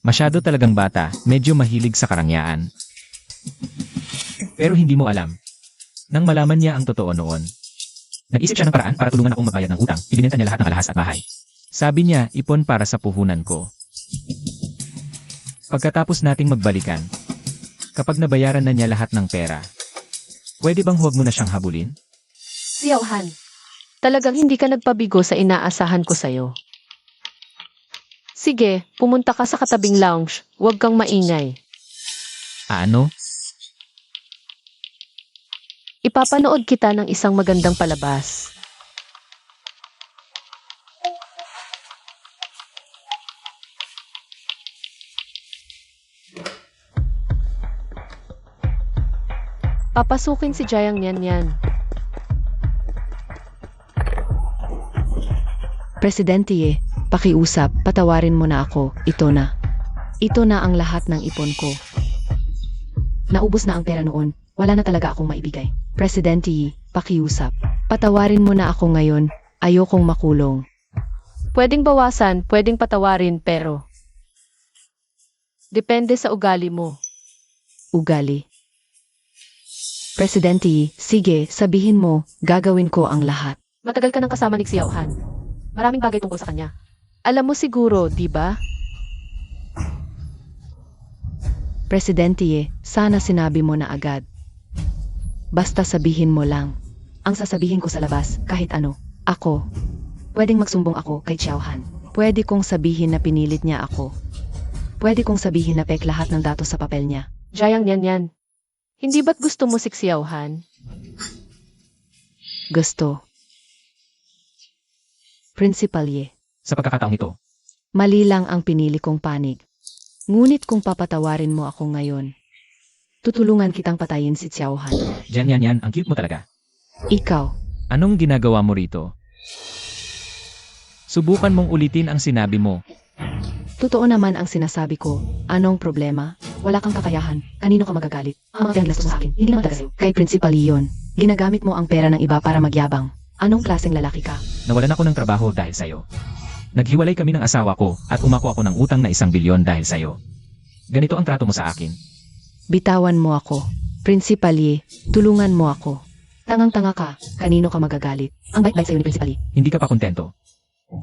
Masyado talagang bata, medyo mahilig sa karangyaan. Pero hindi mo alam. Nang malaman niya ang totoo noon. Nag-isip siya ng paraan para tulungan akong magbayad ng utang. Ibinenta niya lahat ng alahas at bahay. Sabi niya, ipon para sa puhunan ko. Pagkatapos nating magbalikan, kapag nabayaran na niya lahat ng pera, pwede bang huwag mo na siyang habulin? Xiaohan, talagang hindi ka nagpabigo sa inaasahan ko sa'yo. Sige, pumunta ka sa katabing lounge. Huwag kang maingay. Ano? Ipapanood kita ng isang magandang palabas. Papasukin si Jiang Yanyan. Presidente, pakiusap, patawarin mo na ako. Ito na. Ito na ang lahat ng ipon ko. Naubos na ang pera noon. Wala na talaga akong maibigay. Presidente, pakiusap. Patawarin mo na ako ngayon. Ayokong makulong. Pwedeng bawasan, pwedeng patawarin, pero depende sa ugali mo. Ugali. Presidente, sige, sabihin mo, gagawin ko ang lahat. Matagal ka nang kasama ni Xiaohan. Maraming bagay tungkol sa kanya. Alam mo siguro, di ba? Presidente, sana sinabi mo na agad. Basta sabihin mo lang. Ang sasabihin ko sa labas, kahit ano. Ako. Pwedeng magsumbong ako kay Xiaohan. Pwede kong sabihin na pinilit niya ako. Pwede kong sabihin na pek lahat ng datos sa papel niya. Jiang Yanyan, Hindi ba't gusto mo siksiyawhan? Gusto. Principal Ye. Sa pagkakataong ito, Mali lang ang pinili kong panig. Ngunit kung papatawarin mo ako ngayon, tutulungan kitang patayin si Xiaohan. yan, ang cute mo talaga. Ikaw, Anong ginagawa mo rito? Subukan mong ulitin ang sinabi mo. totoo naman ang sinasabi ko. Anong problema? Wala kang kakayahan. Kanino ka magagalit? Ang mga pinaglastos mo sa akin, hindi naman taga sa'yo. Kay Principal Leon, ginagamit mo ang pera ng iba para magyabang. Anong klaseng lalaki ka? Nawalan ako ng trabaho dahil sa'yo. Naghiwalay kami ng asawa ko at umako ako ng utang na 1 bilyon dahil sa'yo. Ganito ang trato mo sa akin. Bitawan mo ako. Principal Ye, tulungan mo ako. Tangang-tanga ka. Kanino ka magagalit? Ang bait-bait sa'yo ni Principal Ye. Hindi ka pa kontento.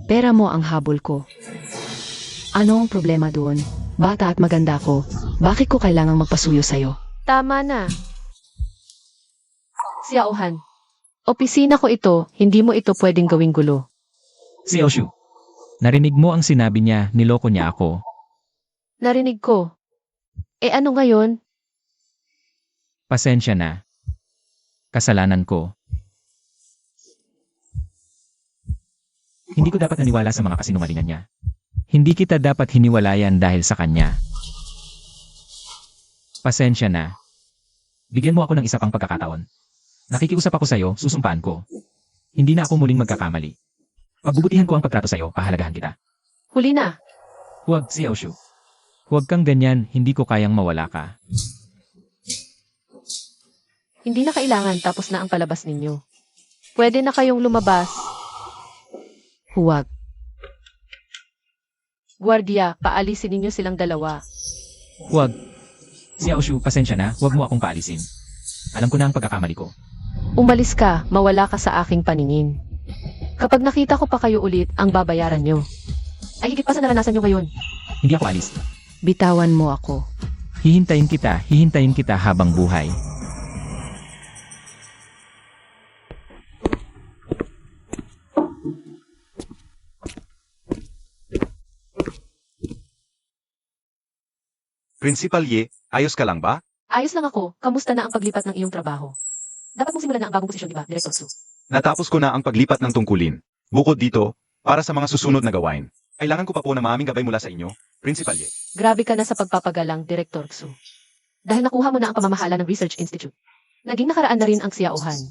Pera mo ang habol ko. Ano ang problema doon? Bata at maganda ko. Bakit ko kailangang magpasuyo sa'yo? Tama na. Xiaohan. Opisina ko ito, hindi mo ito pwedeng gawing gulo. Si Oshu. Narinig mo ang sinabi niya, niloko niya ako. Narinig ko. Ano ngayon? Pasensya na. Kasalanan ko. Hindi ko dapat naniwala sa mga kasinungalingan niya. Hindi kita dapat hiniwalayan dahil sa kanya. Pasensya na. Bigyan mo ako ng isa pang pagkakataon. Nakikiusap ako sa'yo, susumpaan ko. Hindi na ako muling magkakamali. Pagbubutihan ko ang pagtrato sa'yo, pahalagahan kita. Huli na. Huwag, si Oshu. Huwag kang ganyan, hindi ko kayang mawala ka. Hindi na kailangan, tapos na ang palabas ninyo. Pwede na kayong lumabas. Huwag. Guardia, paalisin ninyo silang dalawa. Huwag. Si Oshu, pasensya na, huwag mo akong paalisin. Alam ko na ang pagkakamali ko. Umalis ka, mawala ka sa aking paningin. Kapag nakita ko pa kayo ulit, ang babayaran nyo. Ay higit pa sa naranasan nyo ngayon. Hindi ako alis. Bitawan mo ako. Hihintayin kita habang buhay. Principal Ye, ayos ka lang ba? Ayos lang ako, kamusta na ang paglipat ng iyong trabaho? Dapat mong simulan na ang bagong posisyon, di ba, Director Su? Natapos ko na ang paglipat ng tungkulin. Bukod dito, para sa mga susunod na gawain, kailangan ko pa po ng maraming gabay mula sa inyo, Principal Ye. Grabe ka na sa pagpapagalang, Director Su. Dahil nakuha mo na ang pamamahala ng Research Institute. Naging nakaraan na rin ang Xiaohan.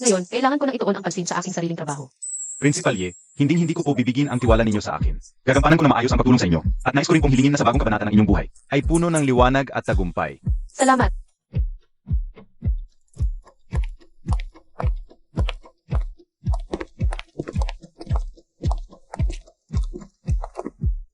Ngayon, kailangan ko nang ituon ang pansin sa aking sariling trabaho. Principal Ye, hindi ko po bibigin ang tiwala ninyo sa akin. Gagampanan ko na maayos ang pagtulong sa inyo, at nais ko rin pong hilingin na sa bagong kabanata ng inyong buhay ay puno ng liwanag at tagumpay. Salamat.